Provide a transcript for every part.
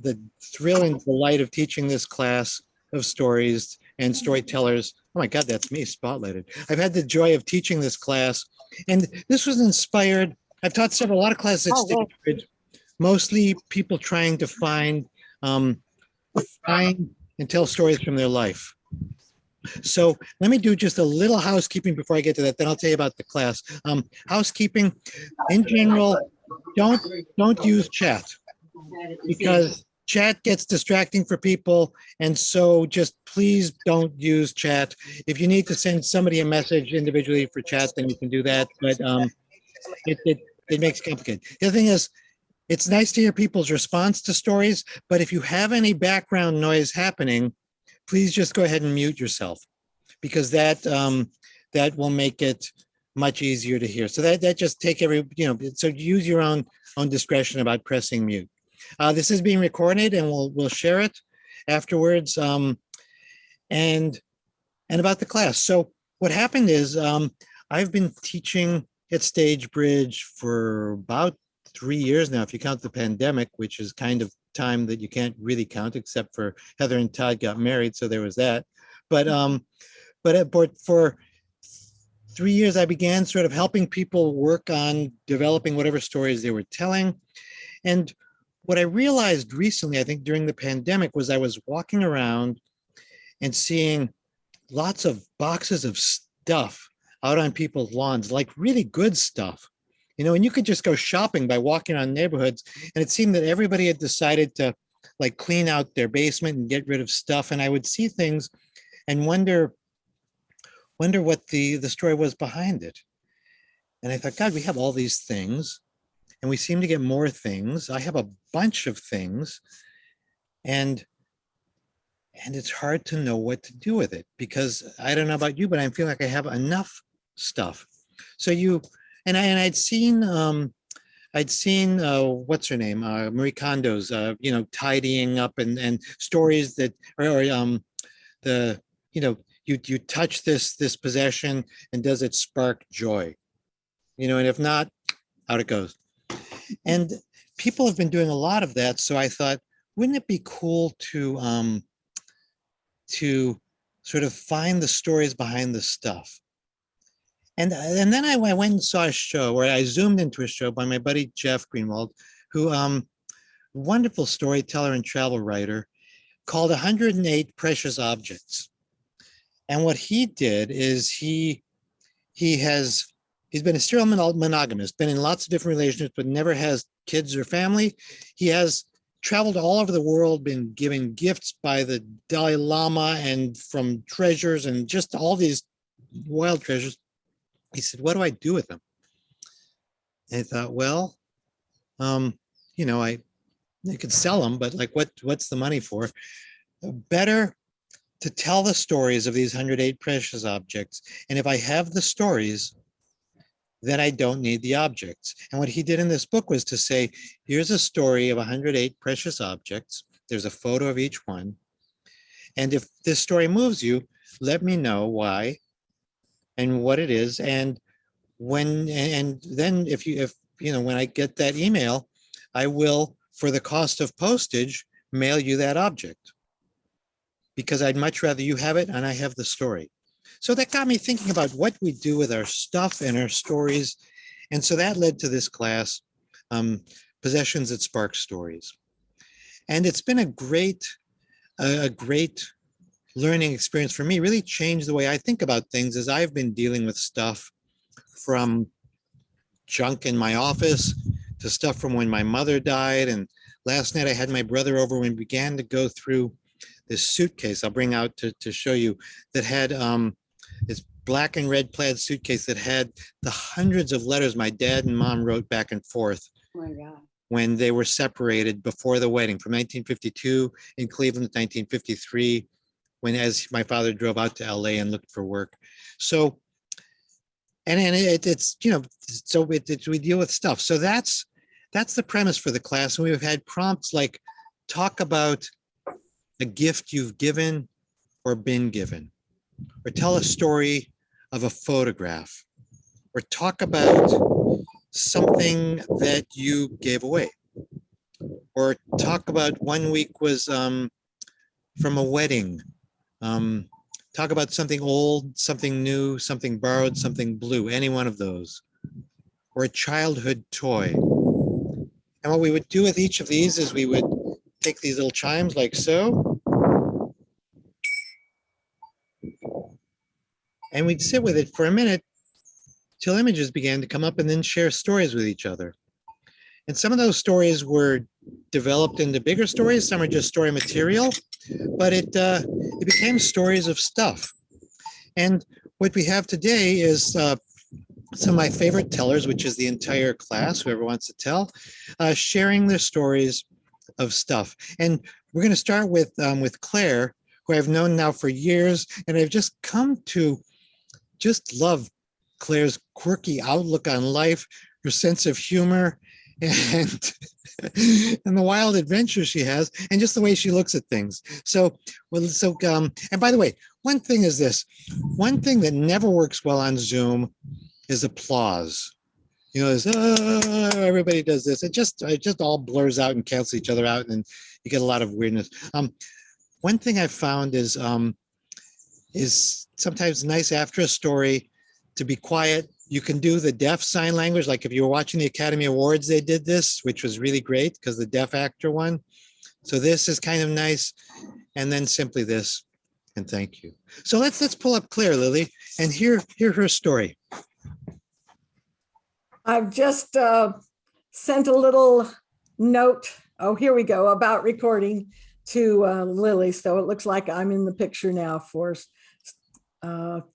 the thrill and delight of teaching this class of stories and storytellers. Oh my God, that's me spotlighted. I've had the joy of teaching this class, and this was inspired. I've taught a lot of classes at Stagebridge, mostly people trying to find and tell stories from their life. So let me do just a little housekeeping before I get to that. Then I'll tell you about the class. Housekeeping, in general, don't use chat, because chat gets distracting for people. And so just please don't use chat. If you need to send somebody a message individually for chat, then you can do that. But it makes it complicated. The other thing is, it's nice to hear people's response to stories, but if you have any background noise happening, please just go ahead and mute yourself, because that will make it much easier to hear. So that just take so use your own discretion about pressing mute. This is being recorded, and we'll share it afterwards. And about the class. So what happened is I've been teaching at Stagebridge for about 3 years now, if you count the pandemic, which is kind of time that you can't really count, except for Heather and Todd got married, so there was that. But for 3 years, I began sort of helping people work on developing whatever stories they were telling. And what I realized recently, I think during the pandemic, was I was walking around and seeing lots of boxes of stuff out on people's lawns, like really good stuff. And you could just go shopping by walking around neighborhoods, and it seemed that everybody had decided to like clean out their basement and get rid of stuff. And I would see things and wonder what the story was behind it. And I thought, God, we have all these things, and we seem to get more things. I have a bunch of things, and it's hard to know what to do with it, because I don't know about you, but I feel like I have enough stuff. So I'd seen what's her name, Marie Kondo's, tidying up and stories that, you touch this possession, and does it spark joy? And if not, out it goes. And people have been doing a lot of that. So I thought, wouldn't it be cool to sort of find the stories behind the stuff? And then I went and saw a show, where I zoomed into a show by my buddy Jeff Greenwald, who wonderful storyteller and travel writer, called 108 Precious Objects. And what he did is he's been a serial monogamist, been in lots of different relationships, but never has kids or family. He has traveled all over the world, been given gifts by the Dalai Lama and from treasures, and just all these wild treasures. He said, what do I do with them? And I thought, well, you could sell them, but like, what's the money for? Better to tell the stories of these 108 precious objects. And if I have the stories, then I don't need the objects. And what he did in this book was to say, here's a story of 108 precious objects. There's a photo of each one. And if this story moves you, let me know why and what it is. And then if when I get that email, I will, for the cost of postage, mail you that object, because I'd much rather you have it and I have the story. So that got me thinking about what we do with our stuff and our stories. And so that led to this class, Possessions That Spark Stories. And it's been a great learning experience for me. Really changed the way I think about things, as I've been dealing with stuff from junk in my office to stuff from when my mother died. And last night I had my brother over, when we began to go through this suitcase I'll bring out to show you, that had this black and red plaid suitcase that had the hundreds of letters my dad and mom wrote back and forth. Oh my God. When they were separated before the wedding, from 1952 in Cleveland to 1953, as my father drove out to LA and looked for work. So, we deal with stuff. So that's the premise for the class. And we've had prompts like, talk about a gift you've given or been given, or tell a story of a photograph, or talk about something that you gave away. or talk about one week was from a wedding. Um, talk about something old, something new, something borrowed, something blue, any one of those, or a childhood toy. And what we would do with each of these is we would take these little chimes like so, and we'd sit with it for a minute till images began to come up and then share stories with each other. And some of those stories were developed into bigger stories. Some are just story material, but it became stories of stuff. And what we have today is some of my favorite tellers, which is the entire class, whoever wants to tell, sharing their stories of stuff. And we're going to start with Claire, who I've known now for years, and I've just come to just love Claire's quirky outlook on life, her sense of humor, and and the wild adventures she has, and just the way she looks at things. So, and by the way, one thing is this: one thing that never works well on Zoom is applause. You know, everybody does this. It just all blurs out and cancels each other out, and you get a lot of weirdness. One thing I've found is sometimes nice after a story to be quiet. You can do the deaf sign language. Like if you were watching the Academy Awards, they did this, which was really great because the deaf actor won. So this is kind of nice. And then simply this, and thank you. So let's pull up Claire, Lily, and hear her story. I've just sent a little note. Oh, here we go, about recording to Lily. So it looks like I'm in the picture now for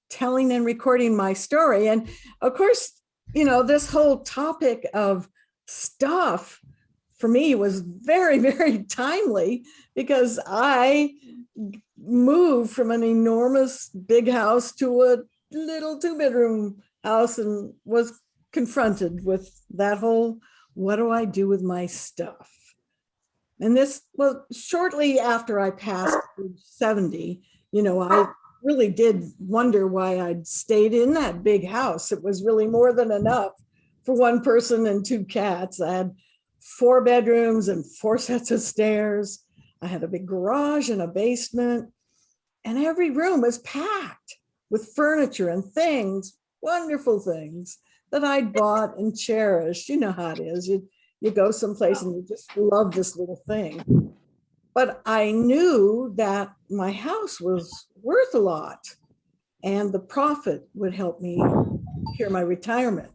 telling and recording my story. And of course, you know, this whole topic of stuff for me was very, very timely because I moved from an enormous big house to a little 2-bedroom house and was confronted with that whole, what do I do with my stuff? And this, well, shortly after I passed 70, you know, I really did wonder why I'd stayed in that big house. It was really more than enough for one person and 2 cats. I had 4 bedrooms and 4 sets of stairs. I had a big garage and a basement, and every room was packed with furniture and things, wonderful things that I'd bought and cherished. You know how it is. You go someplace and you just love this little thing. But I knew that my house was worth a lot and the profit would help me secure my retirement.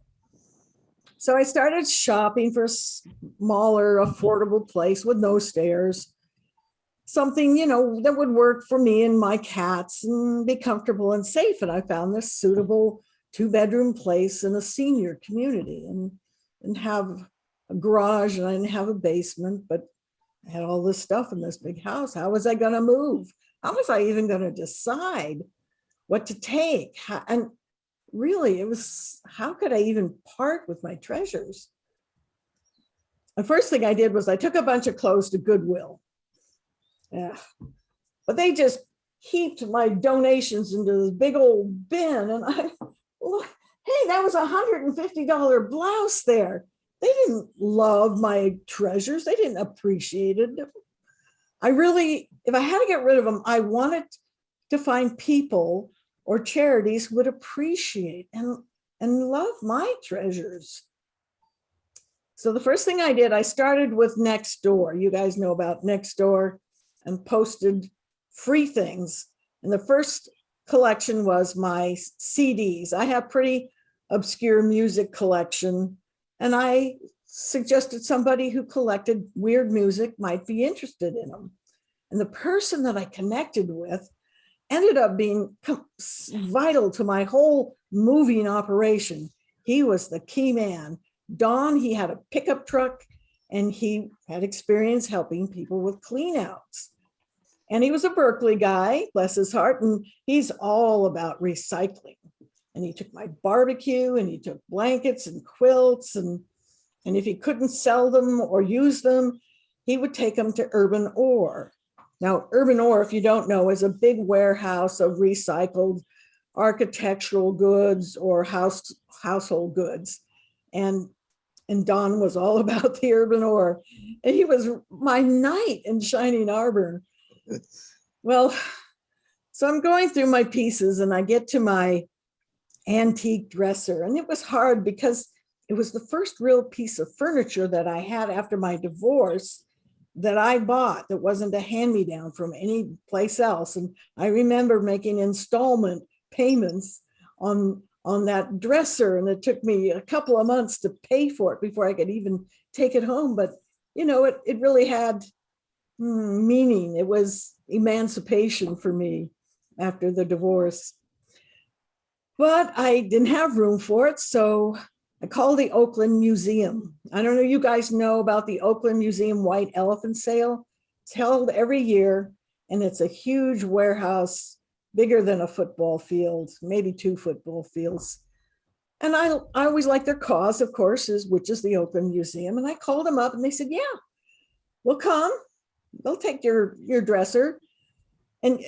So I started shopping for a smaller, affordable place with no stairs, something, you know, that would work for me and my cats and be comfortable and safe. And I found this suitable 2-bedroom place in a senior community and have a garage, and I didn't have a basement, but I had all this stuff in this big house. How was I going to move? How was I even going to decide what to take? And really, it was, how could I even part with my treasures? The first thing I did was I took a bunch of clothes to Goodwill. Yeah, but they just heaped my donations into this big old bin, and I, hey, that was $150 blouse there. They didn't love my treasures. They didn't appreciate it. I really, if I had to get rid of them, I wanted to find people or charities who would appreciate and love my treasures. So the first thing I did, I started with Nextdoor. You guys know about Nextdoor, and posted free things. And the first collection was my CDs. I have pretty obscure music collection, and I suggested somebody who collected weird music might be interested in them. And the person that I connected with ended up being vital to my whole moving operation. He was the key man. Don, he had a pickup truck and he had experience helping people with cleanouts. And he was a Berkeley guy, bless his heart, and he's all about recycling. And he took my barbecue and he took blankets and quilts, and if he couldn't sell them or use them, he would take them to Urban Ore. Now, Urban Ore, if you don't know, is a big warehouse of recycled architectural goods or household goods. And And Don was all about the urban ore. And he was my knight in shining armor. Well, so I'm going through my pieces and I get to my antique dresser. And it was hard because it was the first real piece of furniture that I had after my divorce that I bought that wasn't a hand-me-down from any place else. And I remember making installment payments on that dresser, and it took me a couple of months to pay for it before I could even take it home. But you know, it really had meaning. It was emancipation for me after the divorce. But I didn't have room for it, so I called the Oakland Museum. I don't know, you guys know about the Oakland Museum White Elephant Sale. It's held every year, and it's a huge warehouse, bigger than a football field, maybe 2 football fields. And I always like their cause, of course, which is the Oakland Museum. And I called them up and they said, yeah, we'll come. They'll take your dresser. And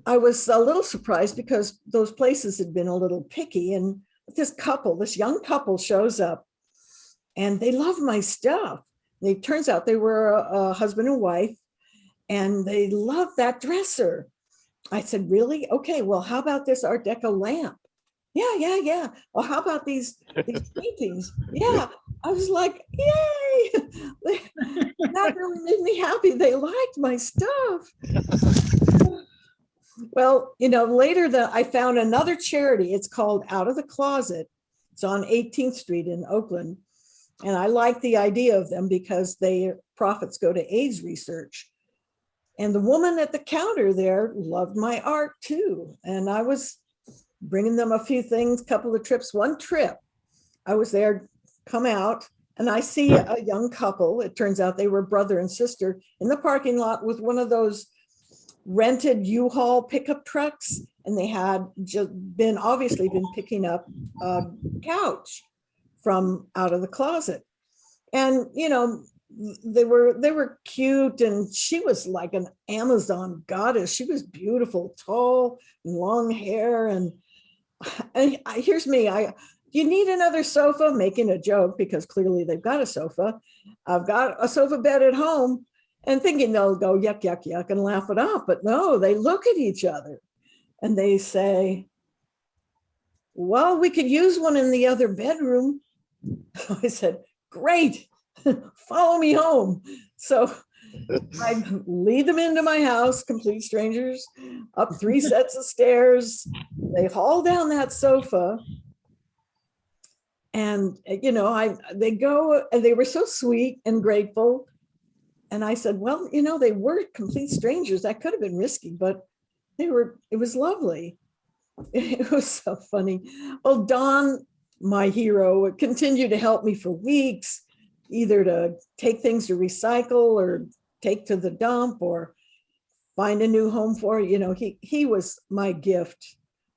I was a little surprised because those places had been a little picky. And this young couple shows up and they love my stuff. It turns out they were a husband and wife and they love that dresser. I said, really? Okay, well, how about this Art Deco lamp? Yeah. Well, how about these paintings? Yeah. I was like, yay. That really made me happy. They liked my stuff. Well, you know, later I found another charity. It's called Out of the Closet. It's on 18th Street in Oakland. And I like the idea of them because their profits go to AIDS research. And the woman at the counter there loved my art too. And I was bringing them a few things, couple of trips. One trip, I was there, come out, and I see a young couple. It turns out they were brother and sister in the parking lot with one of those rented U-Haul pickup trucks. And they had just obviously been picking up a couch from Out of the Closet. And, you know, they were cute, and she was like an Amazon goddess. She was beautiful, tall, long hair. And here's me. You need another sofa, making a joke because clearly they've got a sofa. I've got a sofa bed at home and thinking they'll go yuck, yuck, yuck and laugh it off. But no, they look at each other and they say, well, we could use one in the other bedroom. I said, great. Follow me home. So I lead them into my house, complete strangers, up 3 sets of stairs. They haul down that sofa. And, you know, they go, and they were so sweet and grateful. And I said, well, you know, they were complete strangers. That could have been risky, but it was lovely. It was so funny. Well, Don, my hero, continued to help me for weeks, either to take things to recycle or take to the dump or find a new home for. You know, he was my gift,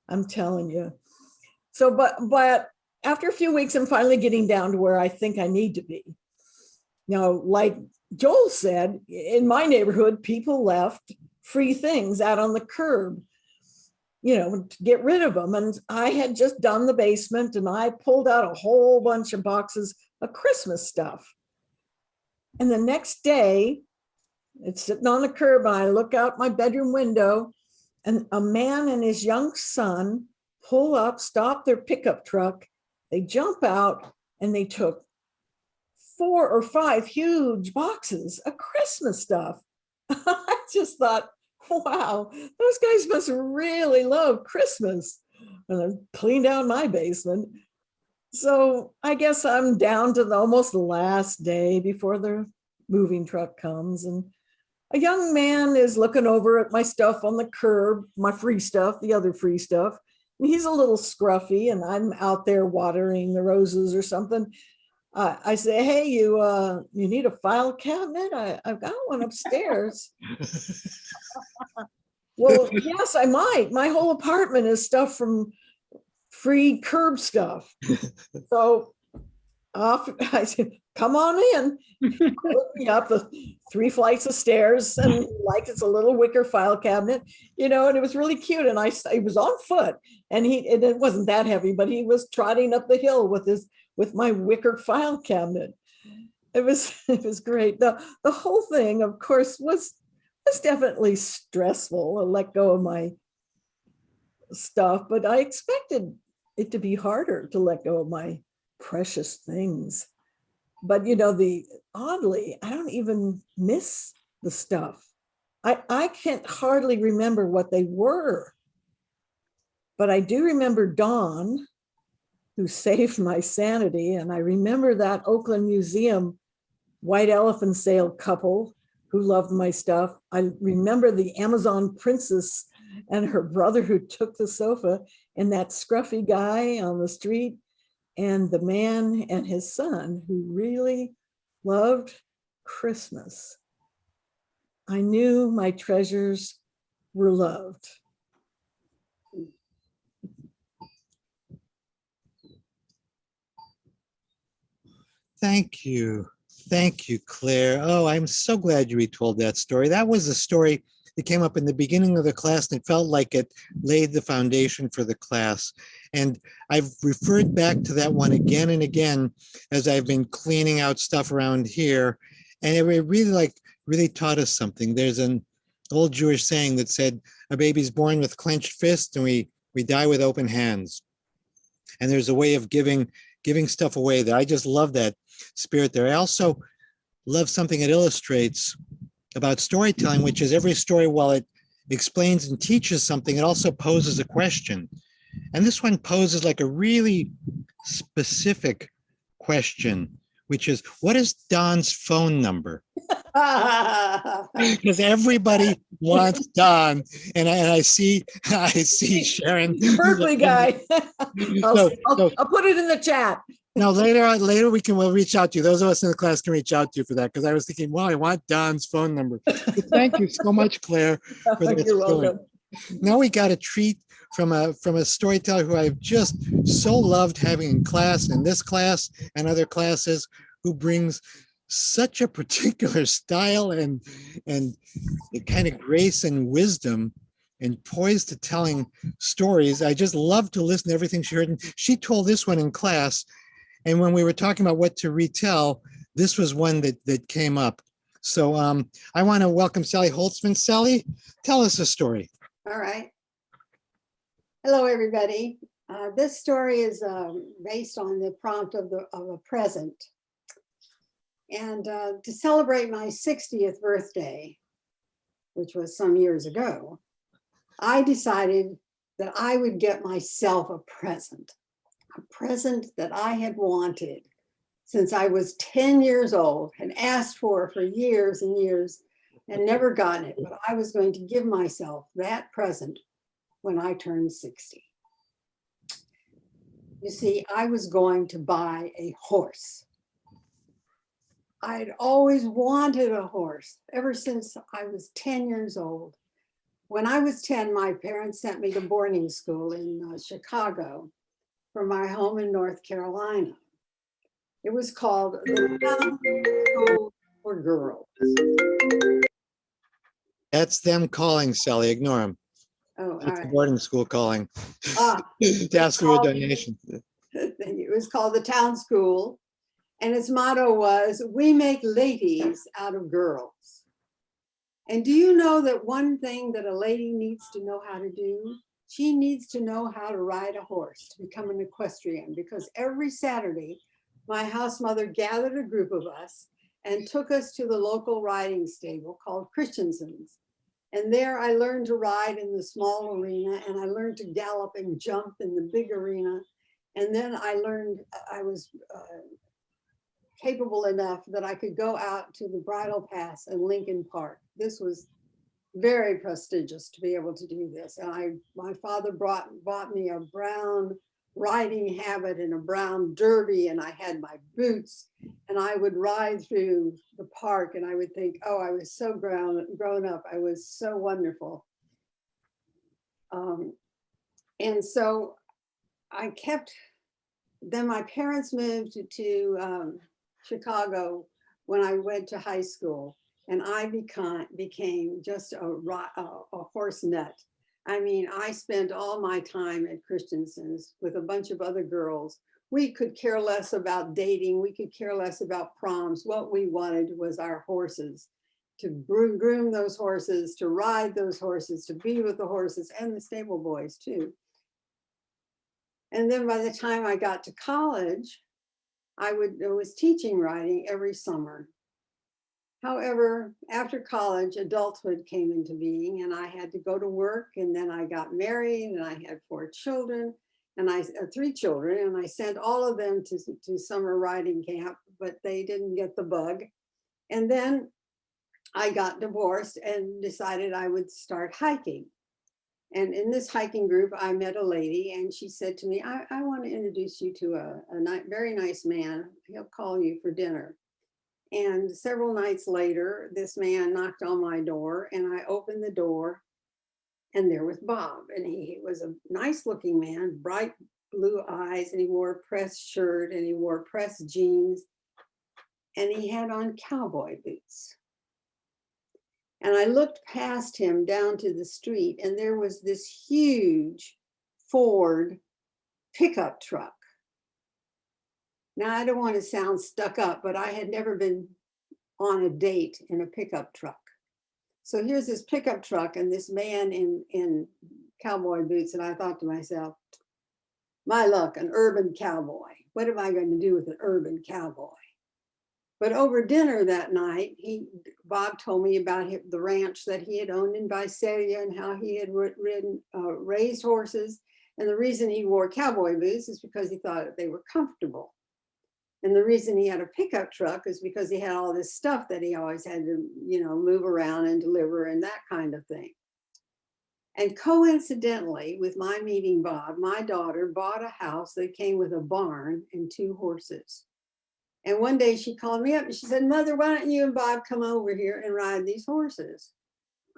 I'm telling you. So, but after a few weeks, I'm finally getting down to where I think I need to be. You know, like Joel said, in my neighborhood, people left free things out on the curb, you know, to get rid of them. And I had just done the basement and I pulled out a whole bunch of boxes of Christmas stuff. And the next day, it's sitting on the curb and I look out my bedroom window and a man and his young son pull up, stop their pickup truck. They jump out and they took 4 or 5 huge boxes of Christmas stuff. I just thought, wow, those guys must really love Christmas. And I cleaned out my basement. So I guess I'm down to almost the last day before the moving truck comes. And a young man is looking over at my stuff on the curb, my free stuff, the other free stuff. And he's a little scruffy and I'm out there watering the roses or something. I say, hey, you need a file cabinet? I've got one upstairs. Well, yes, I might. My whole apartment is stuff from free curb stuff. So off, I said, come on in. Looked me up the 3 flights of stairs and like it's a little wicker file cabinet, you know, and it was really cute. And he was on foot and it wasn't that heavy, but he was trotting up the hill with with my wicker file cabinet. It was great. The whole thing, of course, was definitely stressful to let go of my stuff, but I expected it to be harder to let go of my precious things. But oddly, I don't even miss the stuff. I can't hardly remember what they were, but I do remember Dawn, who saved my sanity. And I remember that Oakland Museum white elephant sale couple who loved my stuff. I remember the Amazon princess and her brother who took the sofa, and that scruffy guy on the street, and the man and his son who really loved Christmas. I knew my treasures were loved. Thank you. Thank you, Claire. Oh, I'm so glad you retold that story. That was a story that came up in the beginning of the class, and it felt like it laid the foundation for the class. And I've referred back to that one again and again as I've been cleaning out stuff around here. And it really taught us something. There's an old Jewish saying that said, a baby's born with clenched fists and we die with open hands. And there's a way of giving stuff away that I just love that spirit there. I also love something it illustrates about storytelling, which is every story, while it explains and teaches something, it also poses a question. And this one poses like a really specific question, which is, what is Don's phone number? Because everybody wants Don, and I see Sharon. Berkeley guy. I'll put it in the chat. Now later we'll reach out to you. Those of us in the class can reach out to you for that, because I was thinking, well, I want Don's phone number. But thank you so much, Claire, for that You're story. welcome. Now we got a treat from a storyteller who I've just so loved having in class, in this class and other classes, who brings such a particular style and a kind of grace and wisdom and poise to telling stories. I just love to listen to everything she heard. And she told this one in class. And when we were talking about what to retell, this was one that came up. So I want to welcome Sally Holtzman. Sally, tell us a story. All right. Hello, everybody. This story is based on the prompt of a present. And to celebrate my 60th birthday, which was some years ago, I decided that I would get myself a present that I had wanted since I was 10 years old and asked for years and years and never gotten it. But I was going to give myself that present when I turned 60. You see, I was going to buy a horse. I'd always wanted a horse ever since I was 10 years old. When I was 10, my parents sent me to boarding school in Chicago from my home in North Carolina. It was called the Town School for Girls. That's them calling, Sally. Ignore them. Oh, all It's a right. boarding school calling. Ah, To ask for a donation. it was called the Town School. And its motto was, we make ladies out of girls. And do you know that one thing that a lady needs to know how to do? She needs to know how to ride a horse to become an equestrian, because every Saturday, my house mother gathered a group of us and took us to the local riding stable called Christensen's. And there I learned to ride in the small arena, and I learned to gallop and jump in the big arena. And then I learned, I was capable enough that I could go out to the Bridle Pass in Lincoln Park. This was very prestigious to be able to do this. And my father bought me a brown riding habit and a brown derby, and I had my boots, and I would ride through the park, and I would think, oh, I was so grown up. I was so wonderful. And so I kept, then my parents moved to Chicago when I went to high school, and I became just a horse nut. I mean, I spent all my time at Christensen's with a bunch of other girls we could care less about dating. We could care less about proms. What we wanted was our horses, to groom those horses, to ride those horses, to be with the horses and the stable boys too. And then by the time I got to college, I was teaching riding every summer. However, after college, adulthood came into being and I had to go to work, and then I got married and I had 4 children and 3 children, and I sent all of them to summer riding camp, but they didn't get the bug. And then I got divorced and decided I would start hiking. And in this hiking group, I met a lady and she said to me, I want to introduce you to a very nice man. He'll call you for dinner. And several nights later, this man knocked on my door and I opened the door and there was Bob. And he was a nice looking man, bright blue eyes, and he wore a pressed shirt and he wore pressed jeans and he had on cowboy boots. And I looked past him down to the street and there was this huge Ford pickup truck. Now, I don't want to sound stuck up, but I had never been on a date in a pickup truck. So here's this pickup truck and this man in cowboy boots. And I thought to myself, my luck, an urban cowboy. What am I going to do with an urban cowboy? But over dinner that night, Bob told me about the ranch that he had owned in Visalia and how he had raised horses. And the reason he wore cowboy boots is because he thought they were comfortable. And the reason he had a pickup truck is because he had all this stuff that he always had to, move around and deliver and that kind of thing. And coincidentally, with my meeting Bob, my daughter bought a house that came with a barn and 2 horses. And one day she called me up and she said, Mother, why don't you and Bob come over here and ride these horses?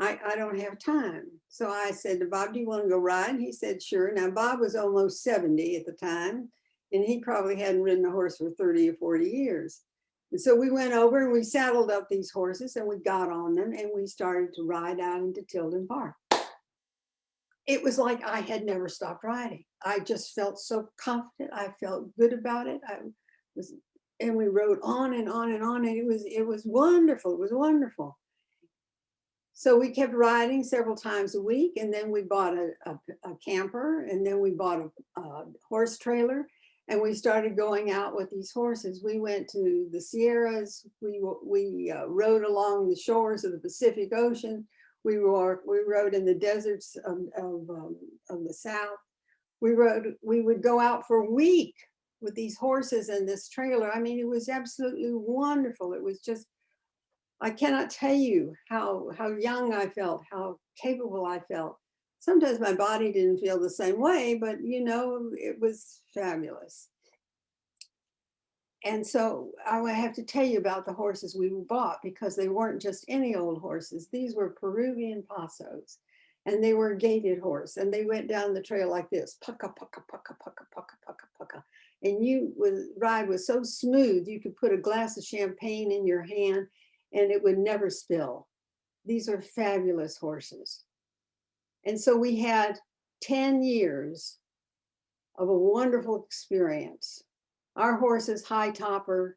I don't have time. So I said to Bob, do you want to go ride? And he said, sure. Now, Bob was almost 70 at the time, and he probably hadn't ridden a horse for 30 or 40 years. And so we went over and we saddled up these horses and we got on them and we started to ride out into Tilden Park. It was like I had never stopped riding. I just felt so confident. I felt good about it. And we rode on and on and on, and it was wonderful. It was wonderful. So we kept riding several times a week, and then we bought a camper, and then we bought a horse trailer, and we started going out with these horses. We went to the Sierras. We rode along the shores of the Pacific Ocean. We rode in the deserts of the South. We would go out for a week with these horses and this trailer. I mean, it was absolutely wonderful. It was just, I cannot tell you how young I felt, how capable I felt. Sometimes my body didn't feel the same way, but it was fabulous. And so I have to tell you about the horses we bought, because they weren't just any old horses. These were Peruvian Pasos, and they were a gaited horse, and they went down the trail like this, pucka, pucka, pucka, pucka, pucka, pucka, pucka. And ride was so smooth, you could put a glass of champagne in your hand and it would never spill. These are fabulous horses. And so we had 10 years of a wonderful experience. Our horses, High Topper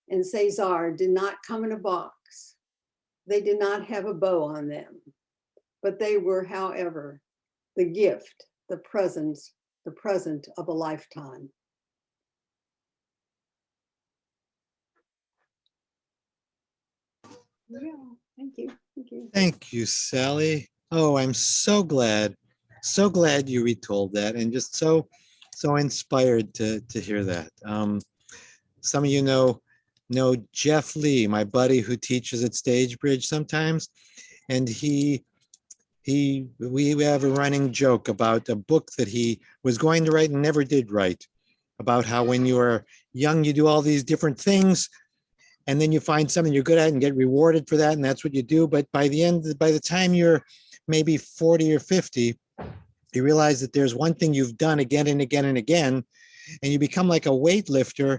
and Cesar, did not come in a box. They did not have a bow on them, but they were, however, the gift, the present of a lifetime. Yeah, thank you. Thank you. Thank you, Sally. Oh, I'm so glad you retold that, and just so inspired to hear that. Some of you know Jeff Lee, my buddy who teaches at Stagebridge sometimes, and we have a running joke about a book that he was going to write and never did write, about how when you are young, you do all these different things, and then you find something you're good at and get rewarded for that, and that's what you do. But by the time you're maybe 40 or 50, you realize that there's one thing you've done again and again and again, and you become like a weightlifter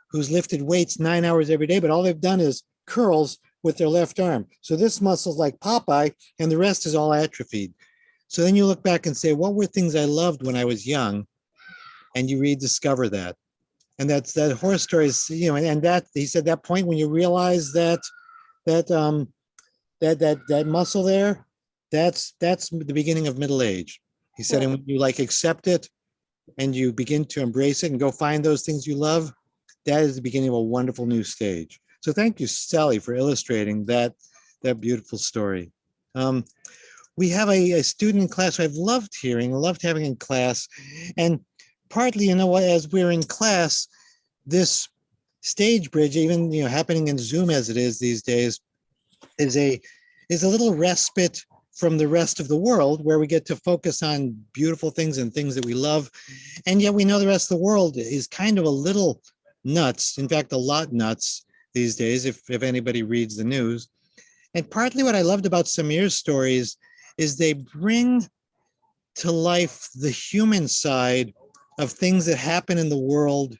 who's lifted weights 9 hours every day, but all they've done is curls with their left arm. So this muscle's like Popeye, and the rest is all atrophied. So then you look back and say, what were things I loved when I was young? And you rediscover that. And that's that horror stories, and that he said that point when you realize that that muscle there, that's the beginning of middle age. He said, and when you like accept it and you begin to embrace it and go find those things you love, that is the beginning of a wonderful new stage. So thank you, Sally, for illustrating that beautiful story. We have a student in class who I've loved having in class. And partly, as we're in class, this Stagebridge, even happening in Zoom as it is these days, is a little respite from the rest of the world, where we get to focus on beautiful things and things that we love. And yet we know the rest of the world is kind of a little nuts, in fact, a lot nuts these days, if anybody reads the news. And partly what I loved about Samir's stories is they bring to life the human side of things that happen in the world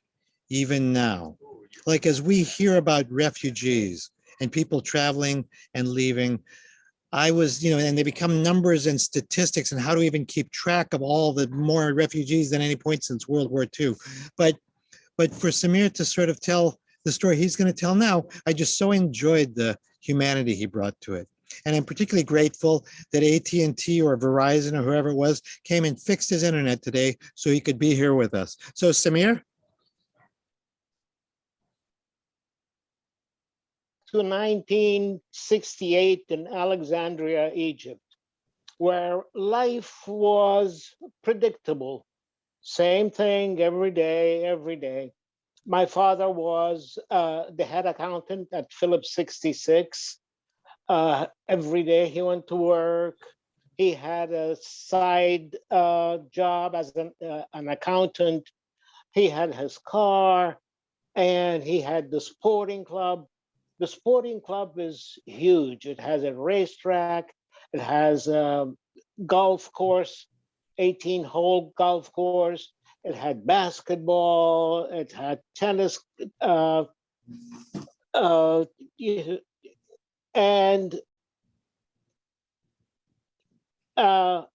even now. Like as we hear about refugees and people traveling and leaving, I was, and they become numbers and statistics, and how do we even keep track of all the more refugees than any point since World War II? But for Samir to sort of tell the story he's going to tell now, I just so enjoyed the humanity he brought to it. And I'm particularly grateful that AT&T or Verizon or whoever it was came and fixed his internet today so he could be here with us. So Samir? To 1968 in Alexandria, Egypt, where life was predictable. Same thing every day. My father was the head accountant at Phillips 66. Every day he went to work. He had a side job as an accountant. He had his car, and he had the sporting club. The sporting club is huge. It has a racetrack. It has a golf course, 18-hole golf course. It had basketball. It had tennis, and a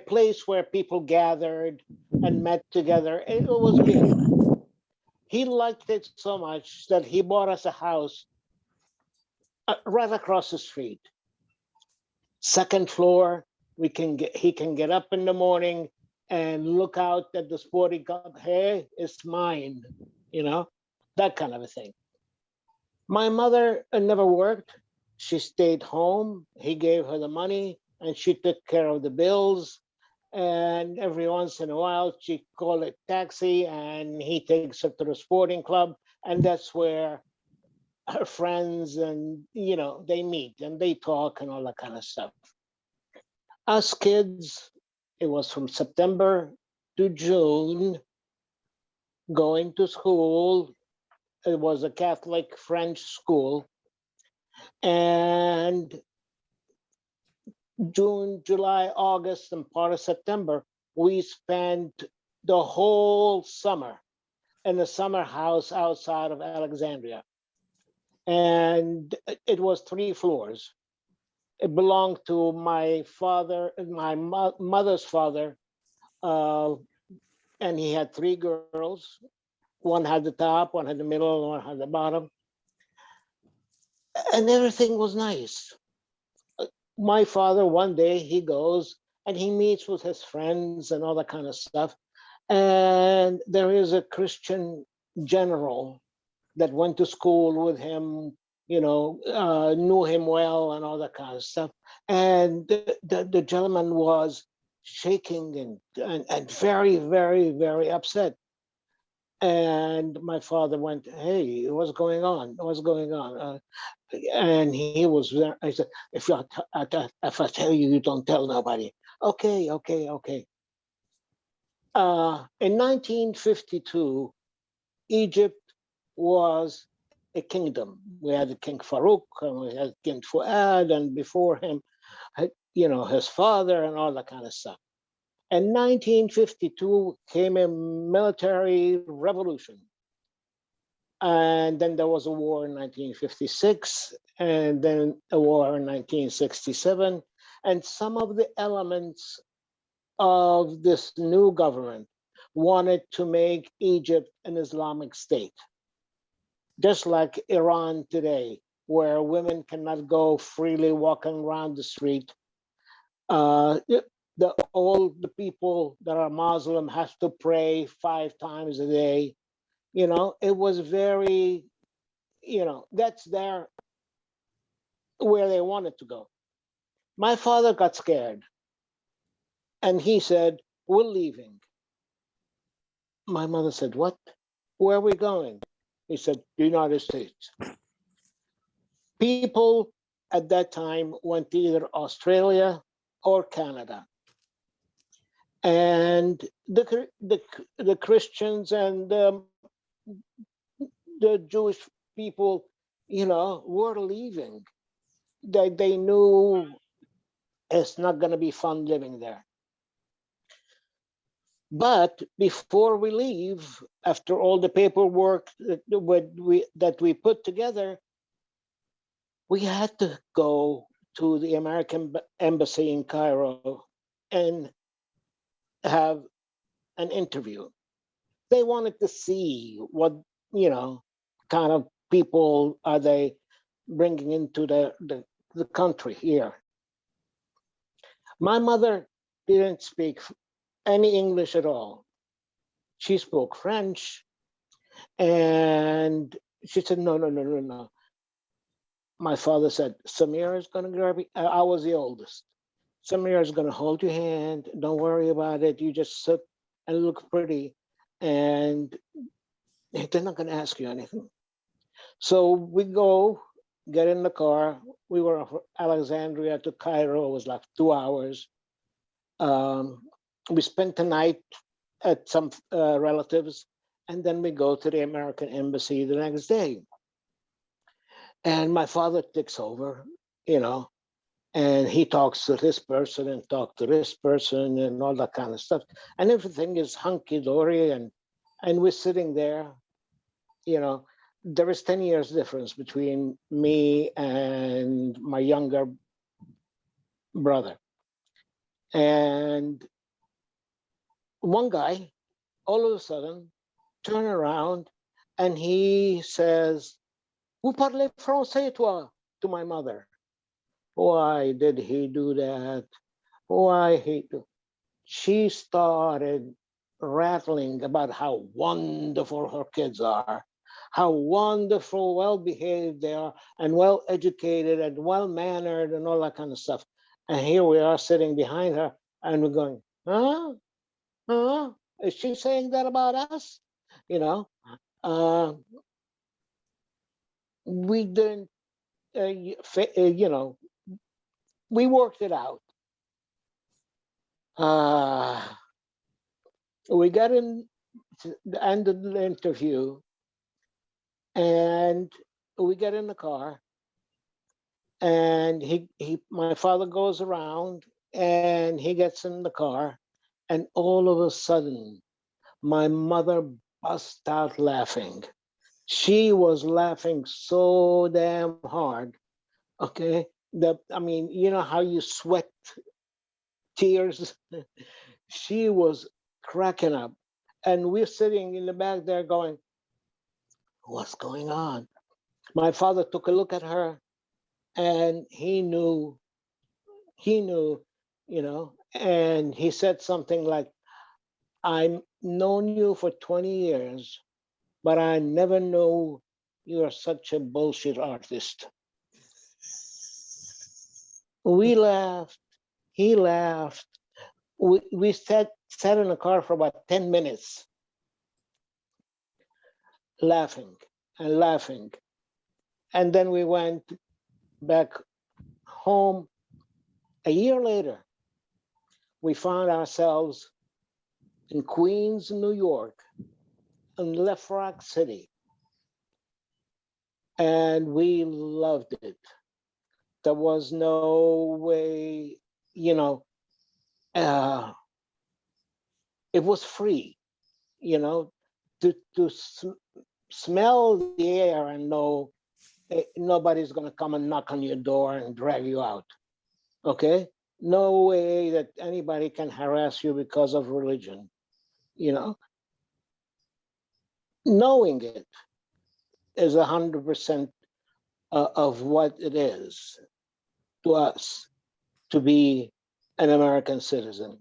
place where people gathered and met together. It was big. He liked it so much that he bought us a house right across the street. Second floor, he can get up in the morning and look out at the sporting club. Hey, it's mine, that kind of a thing. My mother never worked. She stayed home. He gave her the money and she took care of the bills. And every once in a while, she called a taxi and he takes her to the sporting club. And that's where her friends and, they meet and they talk and all that kind of stuff. Us kids, it was from September to June, going to school. It was a Catholic French school. And June, July, August, and part of September, we spent the whole summer in a summer house outside of Alexandria. And it was 3 floors. It belonged to my father, my mother's father, and he had 3 girls. One had the top, one had the middle, and one had the bottom. And everything was nice. My father, one day he goes and he meets with his friends and all that kind of stuff. And there is a Christian general that went to school with him, knew him well and all that kind of stuff. And the gentleman was shaking and very, very, very upset. And my father went, "Hey, what's going on? What's going on?" And he was there. I said, if I tell you, you don't tell nobody. Okay. In 1952, Egypt was a kingdom. We had King Farouk, and we had King Fuad, and before him, his father, and all that kind of stuff. In 1952 came a military revolution. And then there was a war in 1956, and then a war in 1967. And some of the elements of this new government wanted to make Egypt an Islamic state, just like Iran today, where women cannot go freely walking around the street. All the people that are Muslim have to pray 5 times a day. It was very, that's where they wanted to go. My father got scared and he said, "We're leaving." My mother said, "What? Where are we going?" He said, "The United States." People at that time went to either Australia or Canada. And the Christians and the Jewish people, were leaving. They knew it's not going to be fun living there. But before we leave, after all the paperwork that we put together, we had to go to the American embassy in Cairo and have an interview. They wanted to see what, kind of people are they bringing into the country here. My mother didn't speak any English at all. She spoke French, and she said, "No, no, no, no, no." My father said, "Samir is going to grab you." I was the oldest. "Samir is going to hold your hand. Don't worry about it. You just sit and look pretty, and they're not going to ask you anything." So we go, get in the car. We were from Alexandria to Cairo. It was like 2 hours. We spent the night at some relatives, and then we go to the American embassy the next day. And my father takes over, and he talks to this person and talk to this person and all that kind of stuff. And everything is hunky-dory, and we're sitting there, There is 10 years difference between me and my younger brother. And one guy, all of a sudden, turn around and he says, "Vous parlez français, toi?" to my mother. Why did he do that? Why he do? She started rattling about how wonderful her kids are, how wonderful, well-behaved they are, and well-educated and well-mannered and all that kind of stuff. And here we are sitting behind her and we're going, huh? Huh? Is she saying that about us? We didn't, we worked it out. We got in to the end of the interview and we get in the car and my father goes around and he gets in the car and all of a sudden my mother bust out laughing. She was laughing so damn hard. Okay. You know how you sweat tears? She was cracking up. And we're sitting in the back there going, what's going on? My father took a look at her and he knew, and he said something like, "I've known you for 20 years, but I never knew you are such a bullshit artist." We laughed, he laughed. We sat in the car for about 10 minutes, laughing and laughing. And then we went back home. A year later, we found ourselves in Queens, New York, in Left Rock City. And we loved it. There was no way, it was free, to smell the air and know nobody's going to come and knock on your door and drag you out. Okay? No way that anybody can harass you because of religion. you know, knowing it is 100% of what it is to us to be an American citizen.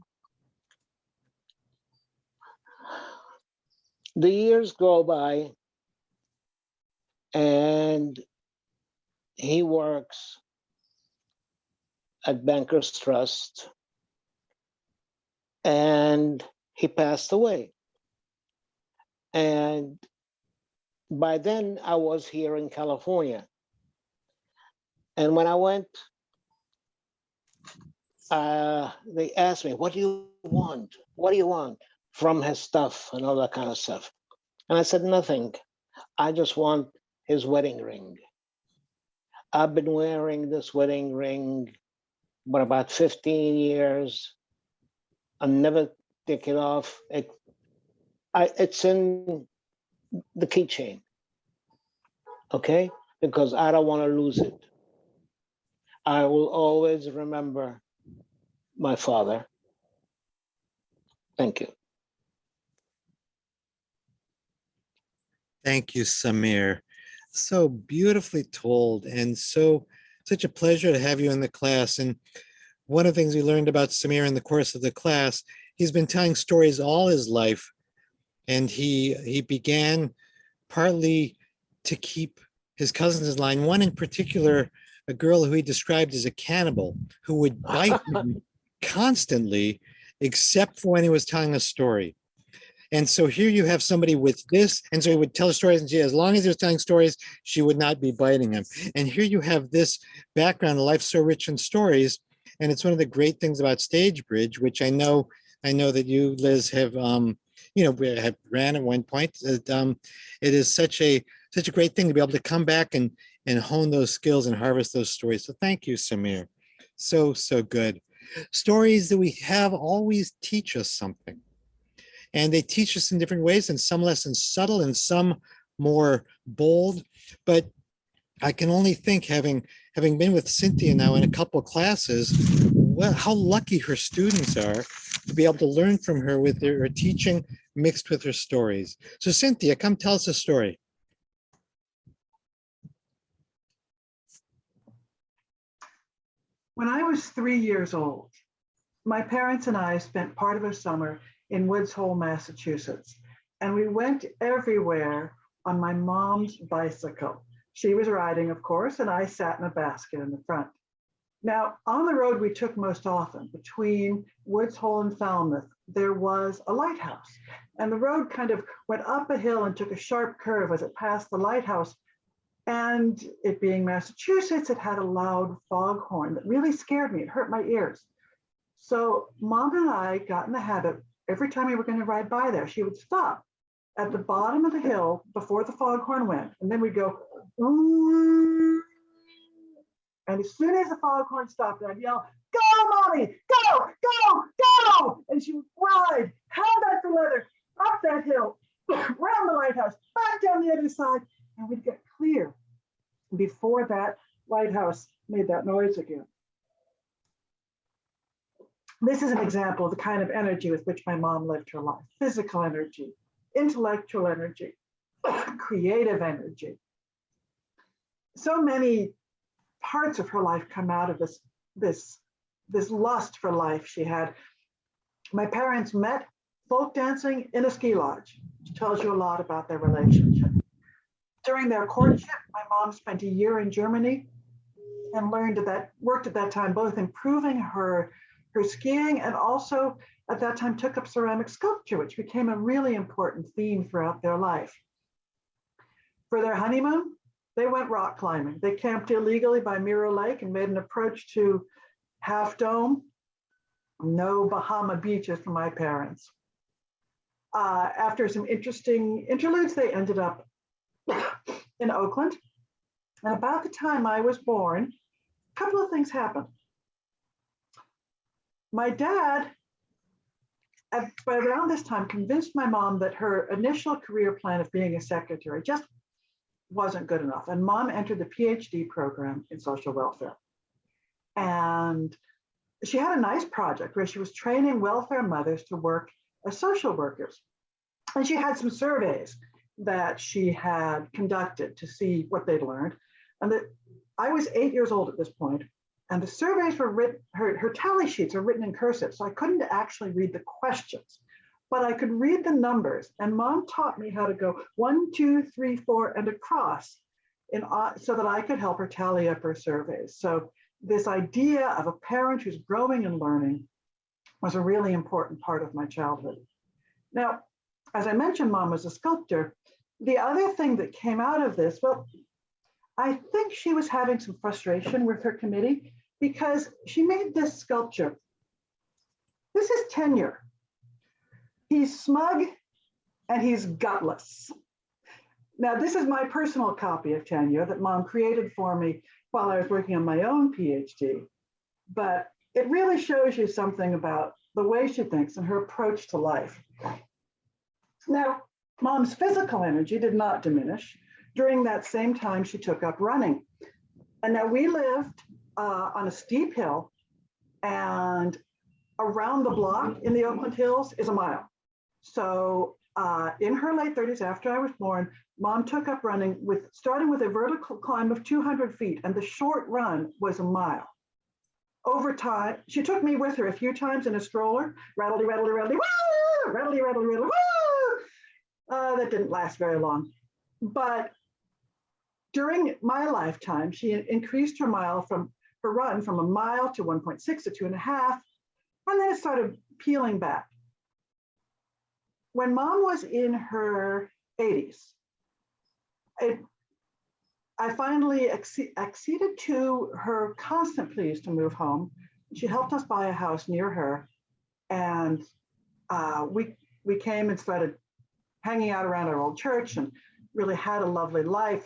The years go by, and he works at Bankers Trust, and he passed away. And by then I was here in California. And when I went, they asked me, what do you want? What do you want from his stuff and all that kind of stuff? And I said, nothing. I just want his wedding ring. I've been wearing this wedding ring for about 15 years. I never take it off. It's in the keychain, okay? Because I don't want to lose it. I will always remember my father. Thank you. Thank you, Samir. So beautifully told, and such a pleasure to have you in the class. And one of the things we learned about Samir in the course of the class, he's been telling stories all his life, and he began partly to keep his cousins in line. One in particular, a girl who he described as a cannibal, who would bite him constantly, except for when he was telling a story. And so here you have somebody with this, and so he would tell stories, and as long as he was telling stories, she would not be biting him. And here you have this background, life so rich in stories, and it's one of the great things about Stagebridge, which I know that you, Liz, have have ran at one point. It is such a great thing to be able to come back and hone those skills and harvest those stories. So thank you, Samir. So good. Stories that we have always teach us something. And they teach us in different ways, and some lessons subtle and some more bold. But I can only think, having been with Cynthia now in a couple of classes, well, how lucky her students are to be able to learn from her with her teaching mixed with her stories. So Cynthia, come tell us a story. When I was 3 years old, my parents and I spent part of a summer in Woods Hole, Massachusetts, and we went everywhere on my mom's bicycle. She was riding, of course, and I sat in a basket in the front. Now, on the road we took most often, between Woods Hole and Falmouth, there was a lighthouse, and the road kind of went up a hill and took a sharp curve as it passed the lighthouse. And it being Massachusetts, it had a loud foghorn that really scared me. It hurt my ears. So Mom and I got in the habit, every time we were going to ride by there, she would stop at the bottom of the hill before the foghorn went. And then we'd go, ooh. And as soon as the foghorn stopped, I'd yell, go, Mommy, go, go, go. And she would ride, held at the leather, up that hill, around the lighthouse, back down the other side, and we'd get clear before that lighthouse made that noise again. This is an example of the kind of energy with which my mom lived her life. Physical energy, intellectual energy, creative energy. So many parts of her life come out of this lust for life she had. My parents met folk dancing in a ski lodge, which tells you a lot about their relationship. During their courtship, my mom spent a year in Germany and worked at that time, both improving her skiing and also at that time took up ceramic sculpture, which became a really important theme throughout their life. For their honeymoon, they went rock climbing. They camped illegally by Mirror Lake and made an approach to Half Dome. No Bahama beaches for my parents. After some interesting interludes, they ended up in Oakland. And about the time I was born, a couple of things happened. My dad, by around this time, convinced my mom that her initial career plan of being a secretary just wasn't good enough. And Mom entered the PhD program in social welfare. And she had a nice project where she was training welfare mothers to work as social workers. And she had some surveys that she had conducted to see what they'd learned. And that I was 8 years old at this point, and the surveys were written, her tally sheets are written in cursive, so I couldn't actually read the questions, but I could read the numbers. And Mom taught me how to go 1, 2, 3, 4, and across so that I could help her tally up her surveys. So this idea of a parent who's growing and learning was a really important part of my childhood. Now, as I mentioned, Mom was a sculptor. The other thing that came out of this, well, I think she was having some frustration with her committee because she made this sculpture. This is Tenure. He's smug and he's gutless. Now, this is my personal copy of Tenure that Mom created for me while I was working on my own PhD. But it really shows you something about the way she thinks and her approach to life. Now, Mom's physical energy did not diminish. During that same time, she took up running. And now we lived on a steep hill, and around the block in the Oakland Hills is a mile. So in her late 30s, after I was born, Mom took up running starting with a vertical climb of 200 feet, and the short run was a mile. Over time, she took me with her a few times in a stroller, rattly, rattly, rattly, woo, rattly, rattly, rattly, woo. That didn't last very long. But during my lifetime, she increased her run from a mile to 1.6 to 2.5, and then it started peeling back. When Mom was in her 80s, I finally acceded to her constant pleas to move home. She helped us buy a house near her, and we came and started hanging out around our old church and really had a lovely life.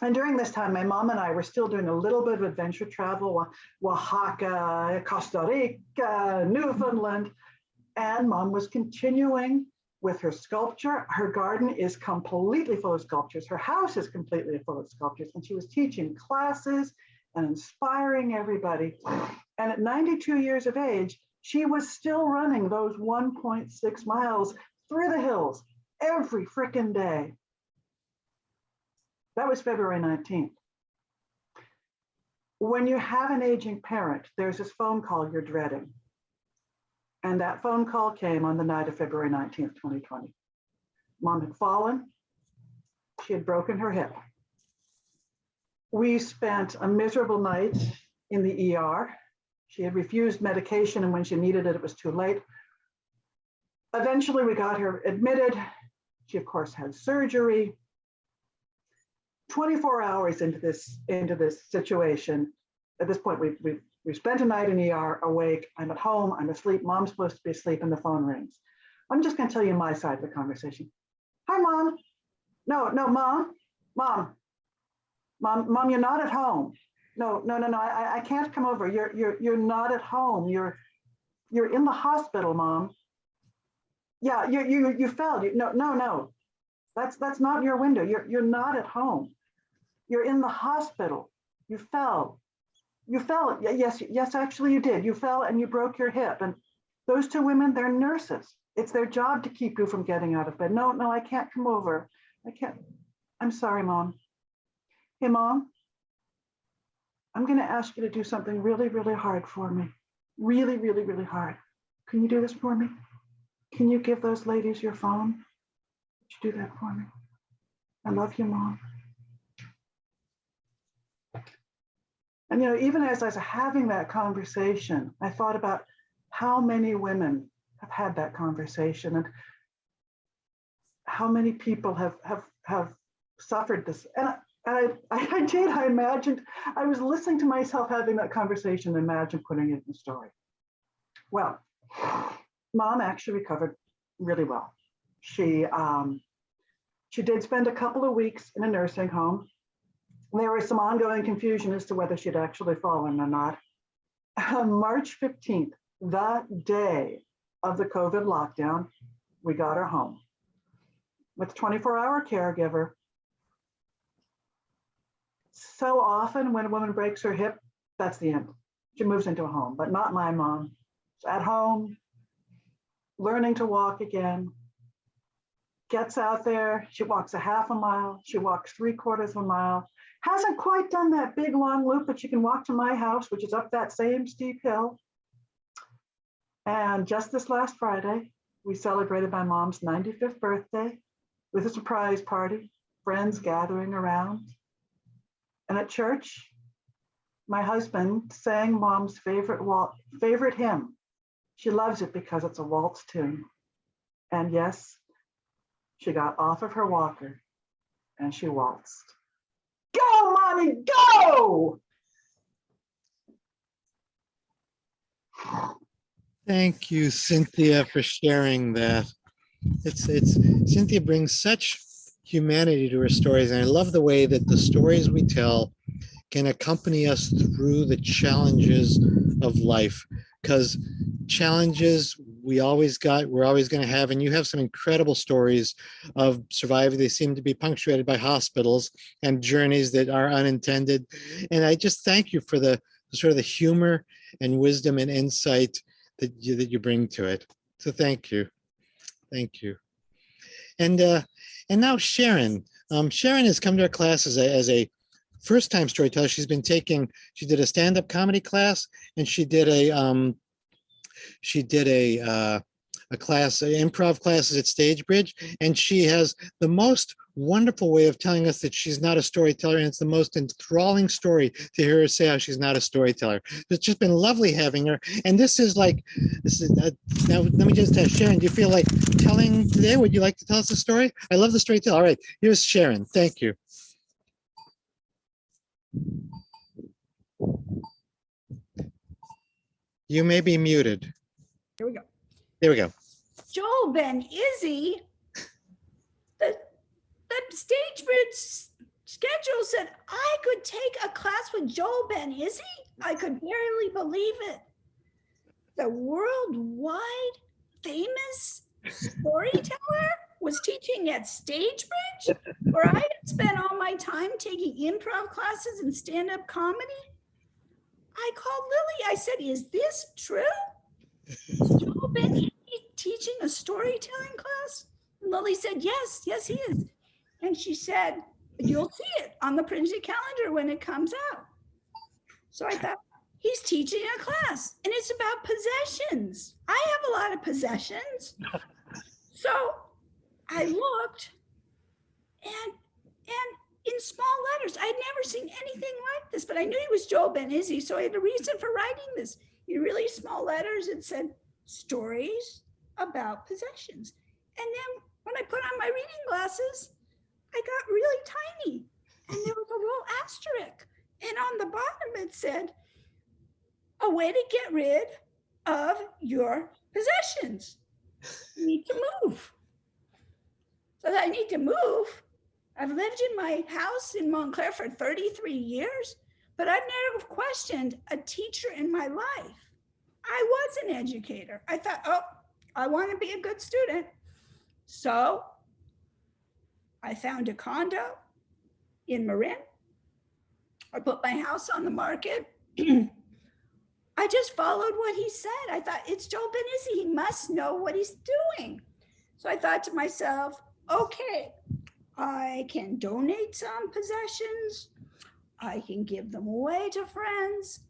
And during this time, my mom and I were still doing a little bit of adventure travel, Oaxaca, Costa Rica, Newfoundland, and Mom was continuing with her sculpture. Her garden is completely full of sculptures. Her house is completely full of sculptures. And she was teaching classes and inspiring everybody. And at 92 years of age, she was still running those 1.6 miles through the hills every frickin' day. That was February 19th. When you have an aging parent, there's this phone call you're dreading. And that phone call came on the night of February 19th, 2020. Mom had fallen. She had broken her hip. We spent a miserable night in the ER. She had refused medication, and when she needed it, it was too late. Eventually, we got her admitted. She, of course, had surgery. 24 hours into this situation, at this point, we spent a night in ER, awake. I'm at home, I'm asleep. Mom's supposed to be asleep, and the phone rings. I'm just going to tell you my side of the conversation. Hi, Mom. No, Mom, you're not at home. No, I can't come over. You're not at home. You're in the hospital, Mom. Yeah, you fell. No. That's not your window. You're not at home. You're in the hospital. You fell. You fell. Yes, actually you did. You fell and you broke your hip. And those two women, they're nurses. It's their job to keep you from getting out of bed. No, I can't come over. I can't. I'm sorry, Mom. Hey, Mom, I'm going to ask you to do something really, really hard for me. Really, really, really hard. Can you do this for me? Can you give those ladies your phone? Would you do that for me? I love you, Mom. And, even as I was having that conversation, I thought about how many women have had that conversation and how many people have suffered this. And I imagined, I was listening to myself having that conversation, imagine putting it in the story. Well, Mom actually recovered really well. She did spend a couple of weeks in a nursing home. There was some ongoing confusion as to whether she'd actually fallen or not. On March 15th, the day of the COVID lockdown, we got her home with a 24-hour caregiver. So often when a woman breaks her hip, that's the end. She moves into a home, but not my mom. At home, learning to walk again, gets out there. She walks a half a mile. She walks 3/4 of a mile. Hasn't quite done that big long loop, but she can walk to my house, which is up that same steep hill. And just this last Friday, we celebrated my mom's 95th birthday with a surprise party, friends gathering around. And at church, my husband sang mom's favorite hymn. She loves it because it's a waltz tune. And yes, she got off of her walker and she waltzed. Go, mommy, go! Thank you, Cynthia, for sharing that. It's Cynthia brings such humanity to her stories, and I love the way that the stories we tell can accompany us through the challenges of life, because challenges we're always going to have, and you have some incredible stories of surviving. They seem to be punctuated by hospitals and journeys that are unintended. And I just thank you for the sort of the humor and wisdom and insight that you bring to it. So thank you. Thank you. And now Sharon. Sharon has come to our class as a first-time storyteller. She did a stand-up comedy class, and she did a class, improv classes at Stagebridge, and she has the most wonderful way of telling us that she's not a storyteller, and it's the most enthralling story to hear her say how she's not a storyteller. It's just been lovely having her, and now let me just ask Sharon, do you feel like telling today? Would you like to tell us a story? I love the storyteller. All right, here's Sharon. Thank you. You may be muted. Here we go. There we go. Joel, Ben, Izzy, the Stagebridge schedule said I could take a class with Joel, Ben, Izzy. I could barely believe it. The worldwide famous storyteller was teaching at Stagebridge, where I had spent all my time taking improv classes and stand-up comedy. I called Lily. I said, "Is this true? Is Joel Ben Izzy teaching a storytelling class?" And Lily said, yes, he is. And she said, "You'll see it on the printed calendar when it comes out." So I thought, he's teaching a class and it's about possessions. I have a lot of possessions. So I looked and in small letters, I'd never seen anything like this, but I knew he was Joel Ben Izzy, so I had a reason for writing this. In really small letters, it said, "Stories about possessions." And then when I put on my reading glasses, I got really tiny, and there was a little asterisk. And on the bottom, it said, "A way to get rid of your possessions. You need to move." So I need to move. I've lived in my house in Montclair for 33 years, but I've never questioned a teacher in my life. I was an educator. I thought, oh, I want to be a good student. So I found a condo in Marin. I put my house on the market. I just followed what he said. I thought, it's Joel Ben Izzy. He must know what he's doing. So I thought to myself, okay, I can donate some possessions. I can give them away to friends.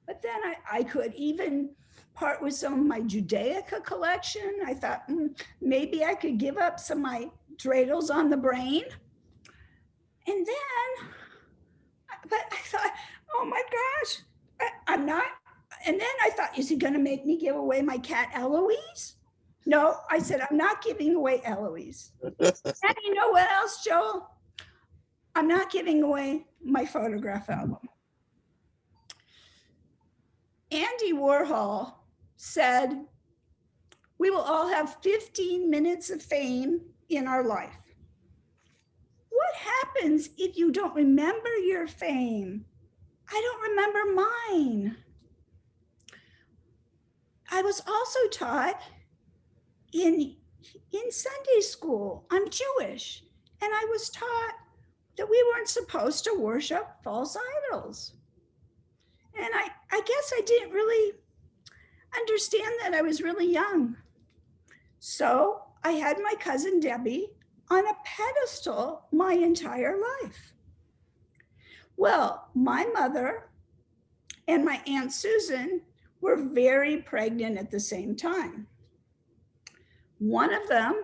But then I could even part with some of my Judaica collection. I thought maybe I could give up some of my dreidels on the brain. And then, but I thought, oh my gosh, I'm not. And then I thought, is he going to make me give away my cat Eloise? No, I said, I'm not giving away Eloise. And you know what else, Joel? I'm not giving away my photograph album. Andy Warhol said, we will all have 15 minutes of fame in our life. What happens if you don't remember your fame? I don't remember mine. I was also taught in Sunday school, I'm Jewish, and I was taught that we weren't supposed to worship false idols. And I guess I didn't really understand that. I was really young. So I had my cousin Debbie on a pedestal my entire life. Well, my mother and my Aunt Susan were very pregnant at the same time. One of them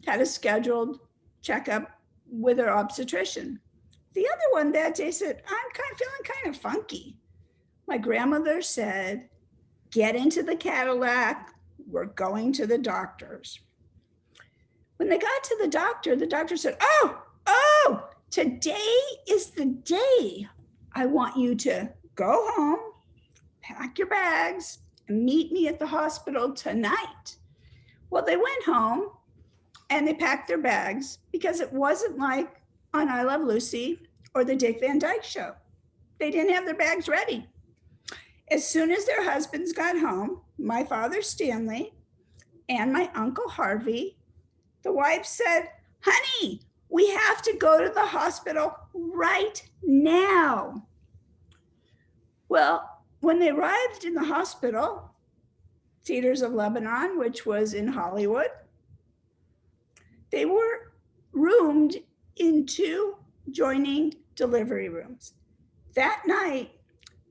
had a scheduled checkup with her obstetrician. The other one that day said, I'm feeling kind of funky. My grandmother said, get into the Cadillac, we're going to the doctor's. When they got to the doctor said, oh, today is the day. I want you to go home, pack your bags, and meet me at the hospital tonight. Well, they went home and they packed their bags because it wasn't like on I Love Lucy or the Dick Van Dyke Show. They didn't have their bags ready. As soon as their husbands got home, my father Stanley and my Uncle Harvey, the wife said, honey, we have to go to the hospital right now. Well, when they arrived in the hospital, Cedars of Lebanon, which was in Hollywood, they were roomed in 2 joining delivery rooms. That night,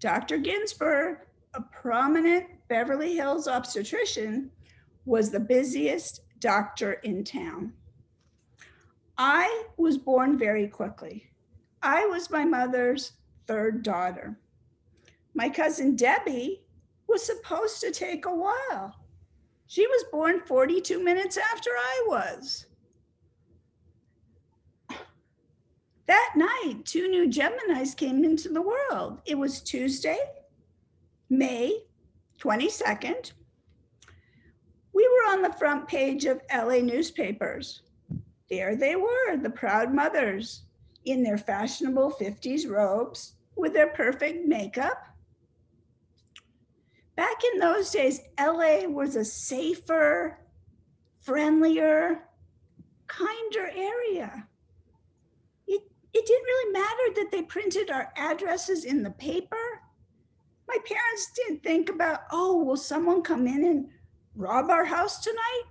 Dr. Ginsburg, a prominent Beverly Hills obstetrician, was the busiest doctor in town. I was born very quickly. I was my mother's 3rd daughter. My cousin Debbie was supposed to take a while. She was born 42 minutes after I was. That night, 2 new Geminis came into the world. It was Tuesday, May 22nd. We were on the front page of LA newspapers. There they were, the proud mothers in their fashionable 50s robes with their perfect makeup. Back in those days, LA was a safer, friendlier, kinder area. It didn't really matter that they printed our addresses in the paper. My parents didn't think about, oh, will someone come in and rob our house tonight?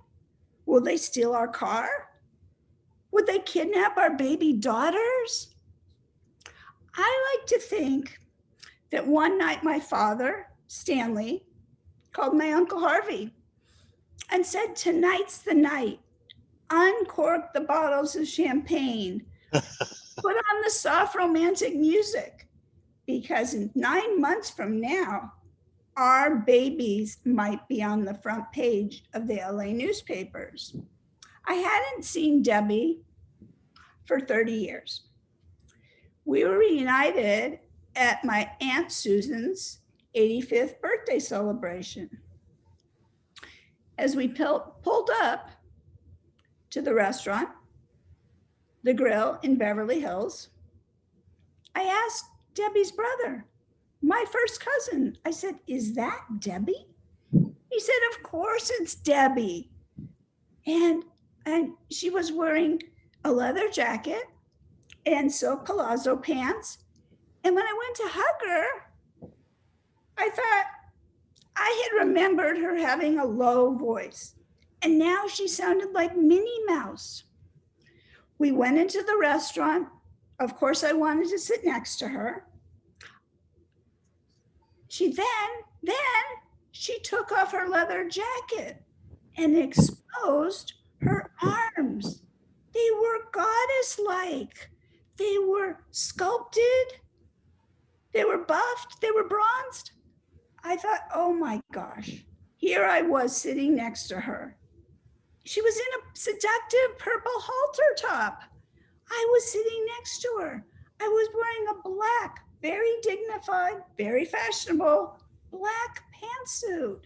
Will they steal our car? Would they kidnap our baby daughters? I like to think that one night my father, Stanley, called my Uncle Harvey and said, tonight's the night. Uncork the bottles of champagne. Put on the soft romantic music, because in 9 months from now, our babies might be on the front page of the LA newspapers. I hadn't seen Debbie for 30 years. We were reunited at my Aunt Susan's 85th birthday celebration. As we pulled up to the restaurant, the grill in Beverly Hills, I asked Debbie's brother, my first cousin, I said, is that Debbie? He said, of course it's Debbie. And she was wearing a leather jacket and silk palazzo pants. And when I went to hug her, I thought I had remembered her having a low voice. And now she sounded like Minnie Mouse. We went into the restaurant. Of course, I wanted to sit next to her. She she took off her leather jacket and exposed her arms. They were goddess-like. They were sculpted. They were buffed. They were bronzed. I thought, oh my gosh, here I was sitting next to her. She was in a seductive purple halter top. I was sitting next to her. I was wearing a black, very dignified, very fashionable black pantsuit.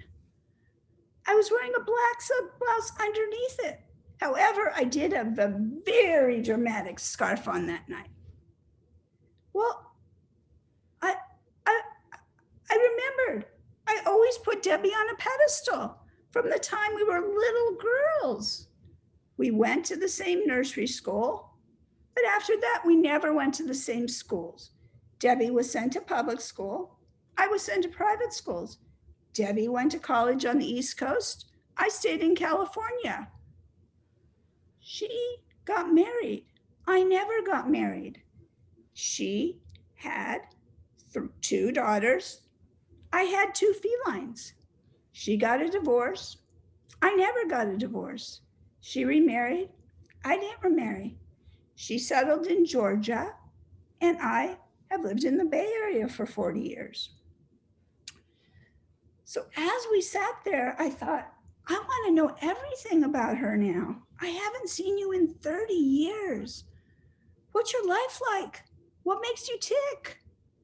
I was wearing a black silk blouse underneath it. However, I did have a very dramatic scarf on that night. Well, I remembered. I always put Debbie on a pedestal from the time we were little girls. We went to the same nursery school, but after that, we never went to the same schools. Debbie was sent to public school. I was sent to private schools. Debbie went to college on the East Coast. I stayed in California. She got married. I never got married. She had two daughters. I had two felines. She got a divorce. I never got a divorce. She remarried. I didn't remarry. She settled in Georgia, and I have lived in the Bay Area for 40 years. So as we sat there, I thought, I want to know everything about her now. I haven't seen you in 30 years. What's your life like? What makes you tick?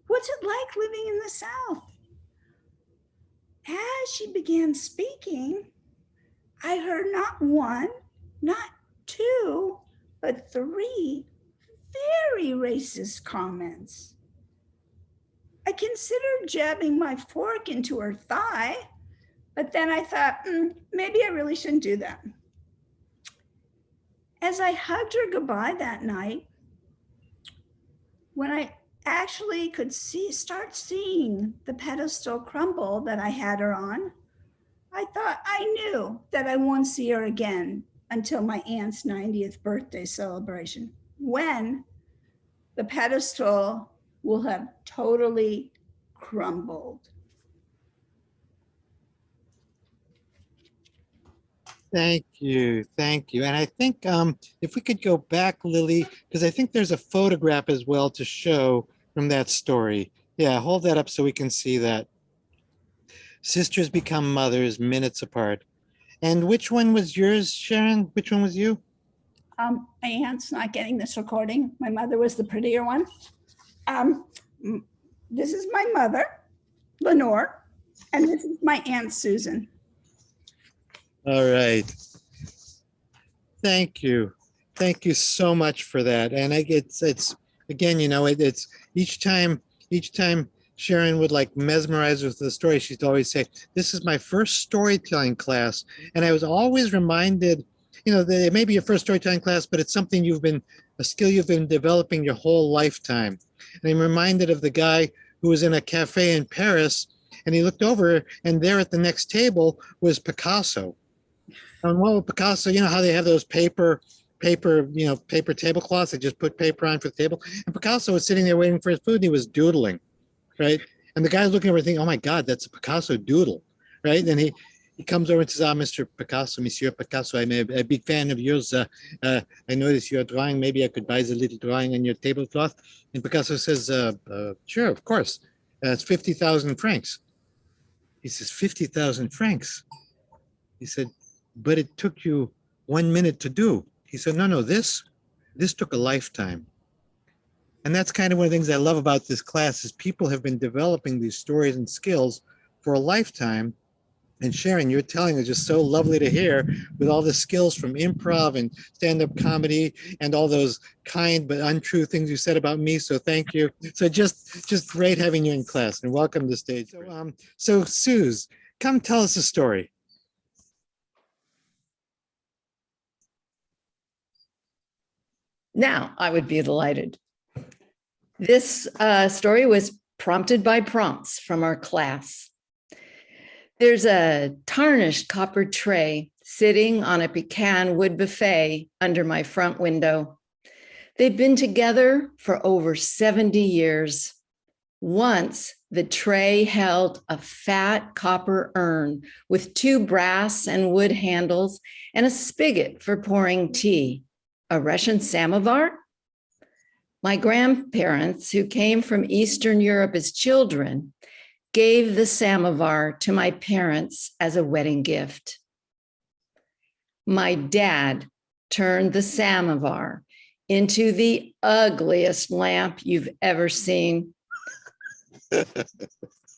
What's it like living in the South? As she began speaking, I heard not one, not two, but three very racist comments. I considered jabbing my fork into her thigh, but then I thought, maybe I really shouldn't do that. As I hugged her goodbye that night, when I actually could start seeing the pedestal crumble that I had her on, I thought I knew that I won't see her again until my aunt's 90th birthday celebration, when the pedestal will have totally crumbled. Thank you. Thank you. And I think if we could go back, Lily, because I think there's a photograph as well to show from that story. Yeah, hold that up so we can see that. Sisters become mothers minutes apart. And which one was yours, Sharon? Which one was you? My aunt's not getting this recording. My mother was the prettier one. This is my mother, Lenore, and this is my Aunt Susan. All right. Thank you. Thank you so much for that. And it's again, it's each time Sharon would like mesmerize us with the story, she'd always say, this is my first storytelling class. And I was always reminded, that it may be your first storytelling class, but it's something a skill you've been developing your whole lifetime. And I'm reminded of the guy who was in a cafe in Paris, and he looked over, and there at the next table was Picasso. And well, Picasso, how they have those paper tablecloths, they just put paper on for the table. And Picasso was sitting there waiting for his food, and he was doodling, right? And the guy's looking over thinking, oh my God, that's a Picasso doodle, right? And he comes over and says, Mr. Picasso, Monsieur Picasso, I'm a big fan of yours. I noticed your drawing. Maybe I could buy the little drawing on your tablecloth. And Picasso says, sure, of course. It's 50,000 francs. He says, 50,000 francs. He said, but it took you 1 minute to do. He said, no, this took a lifetime. And that's kind of one of the things I love about this class is people have been developing these stories and skills for a lifetime. And Sharon, your telling is just so lovely to hear with all the skills from improv and stand-up comedy and all those kind but untrue things you said about me. So thank you. So just great having you in class, and welcome to the stage. So Suze, come tell us a story. Now, I would be delighted. This story was prompted by prompts from our class. There's a tarnished copper tray sitting on a pecan wood buffet under my front window. They've been together for over 70 years. Once, the tray held a fat copper urn with 2 brass and wood handles and a spigot for pouring tea. A Russian samovar? My grandparents, who came from Eastern Europe as children, gave the samovar to my parents as a wedding gift. My dad turned the samovar into the ugliest lamp you've ever seen. The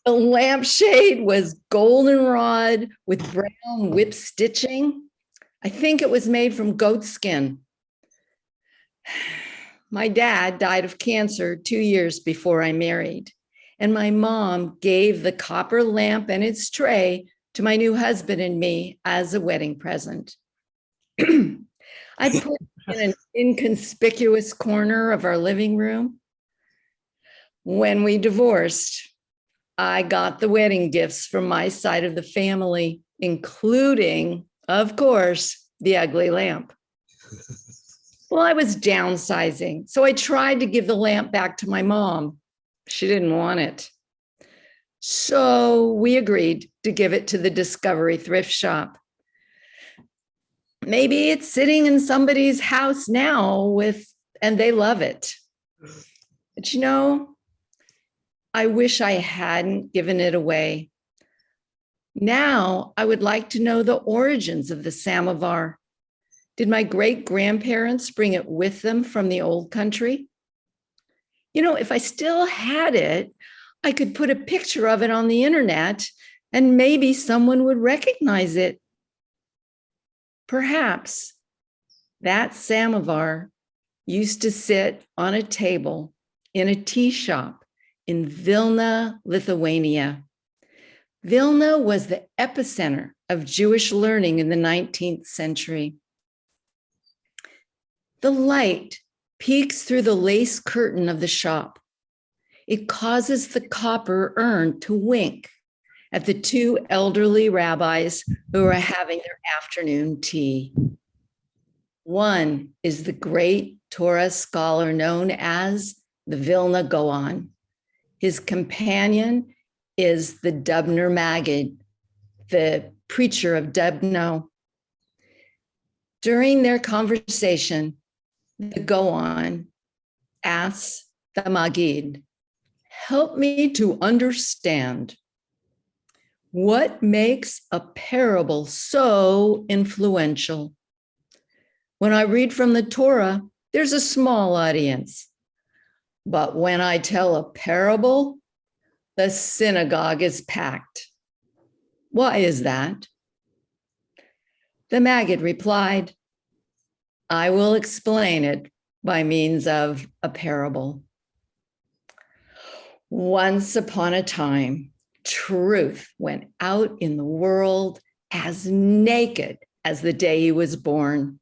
lampshade was goldenrod with brown whip stitching. I think it was made from goat skin. My dad died of cancer 2 years before I married, and my mom gave the copper lamp and its tray to my new husband and me as a wedding present. I put it in an inconspicuous corner of our living room. When we divorced, I got the wedding gifts from my side of the family including, of course, the ugly lamp. Well, I was downsizing, so I tried to give the lamp back to my mom. She didn't want it. So we agreed to give it to the Discovery thrift shop. Maybe it's sitting in somebody's house now and they love it. But I wish I hadn't given it away. Now I would like to know the origins of the samovar. Did my great-grandparents bring it with them from the old country? If I still had it, I could put a picture of it on the internet and maybe someone would recognize it. Perhaps that samovar used to sit on a table in a tea shop in Vilna, Lithuania. Vilna was the epicenter of Jewish learning in the 19th century. The light peeks through the lace curtain of the shop. It causes the copper urn to wink at the two elderly rabbis who are having their afternoon tea. One is the great Torah scholar known as the Vilna Gaon. His companion is the Dubner Maggid, the preacher of Dubno. During their conversation, the Gaon asks the Maggid, "Help me to understand. What makes a parable so influential? When I read from the Torah, there's a small audience. But when I tell a parable, the synagogue is packed. Why is that?" The Maggid replied, "I will explain it by means of a parable. Once upon a time, truth went out in the world as naked as the day he was born.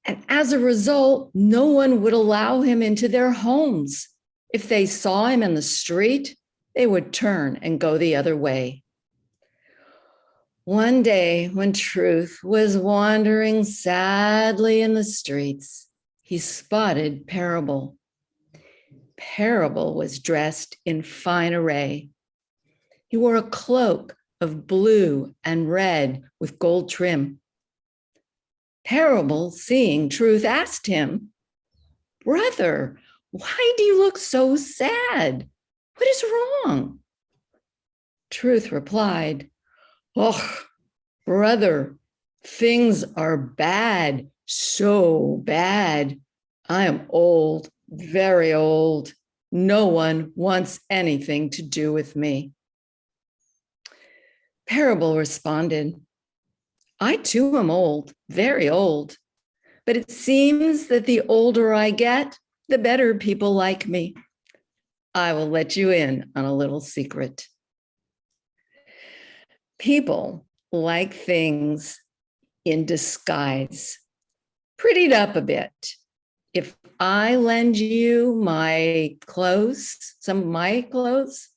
And as a result, no one would allow him into their homes. If they saw him in the street, they would turn and go the other way. One day, when truth was wandering sadly in the streets, he spotted Parable. Parable was dressed in fine array. He wore a cloak of blue and red with gold trim. Parable, seeing Truth, asked him, "Brother, why do you look so sad? What is wrong?" Truth replied, "Oh, brother, things are bad, so bad. I am old, very old. No one wants anything to do with me." Parable responded, "I too am old, very old, but it seems that the older I get, the better people like me. I will let you in on a little secret. People like things in disguise, prettied up a bit. If I lend you my clothes, some of my clothes,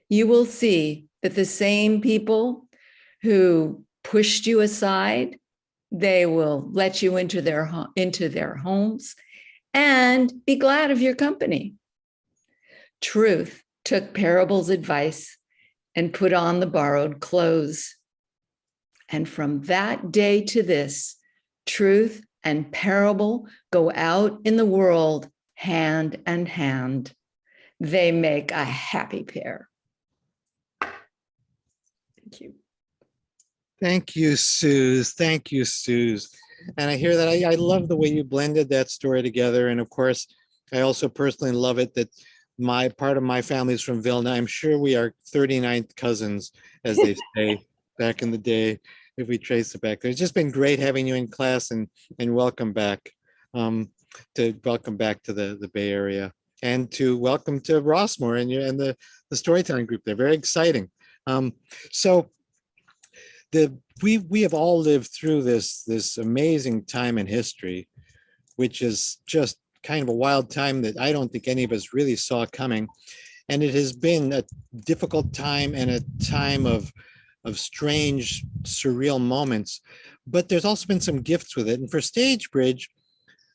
you will see that the same people who pushed you aside, they will let you into their homes and be glad of your company." Truth took Parable's advice and put on the borrowed clothes. And from that day to this, Truth and Parable go out in the world hand in hand. They make a happy pair. Thank you. Thank you, Suze. Thank you, Suze. And I hear that. I love the way you blended that story together. And of course, I also personally love it that my part of my family is from Vilna. I'm sure we are 39th cousins, as they say back in the day, if we trace it back there. It's just been great having you in class, and welcome back welcome back to the Bay Area, and to welcome to Rossmore and the storytelling group. They're very exciting. So we have all lived through this amazing time in history, which is just kind of a wild time that I don't think any of us really saw coming. And it has been a difficult time and a time of strange, surreal moments. But there's also been some gifts with it. And for Stagebridge,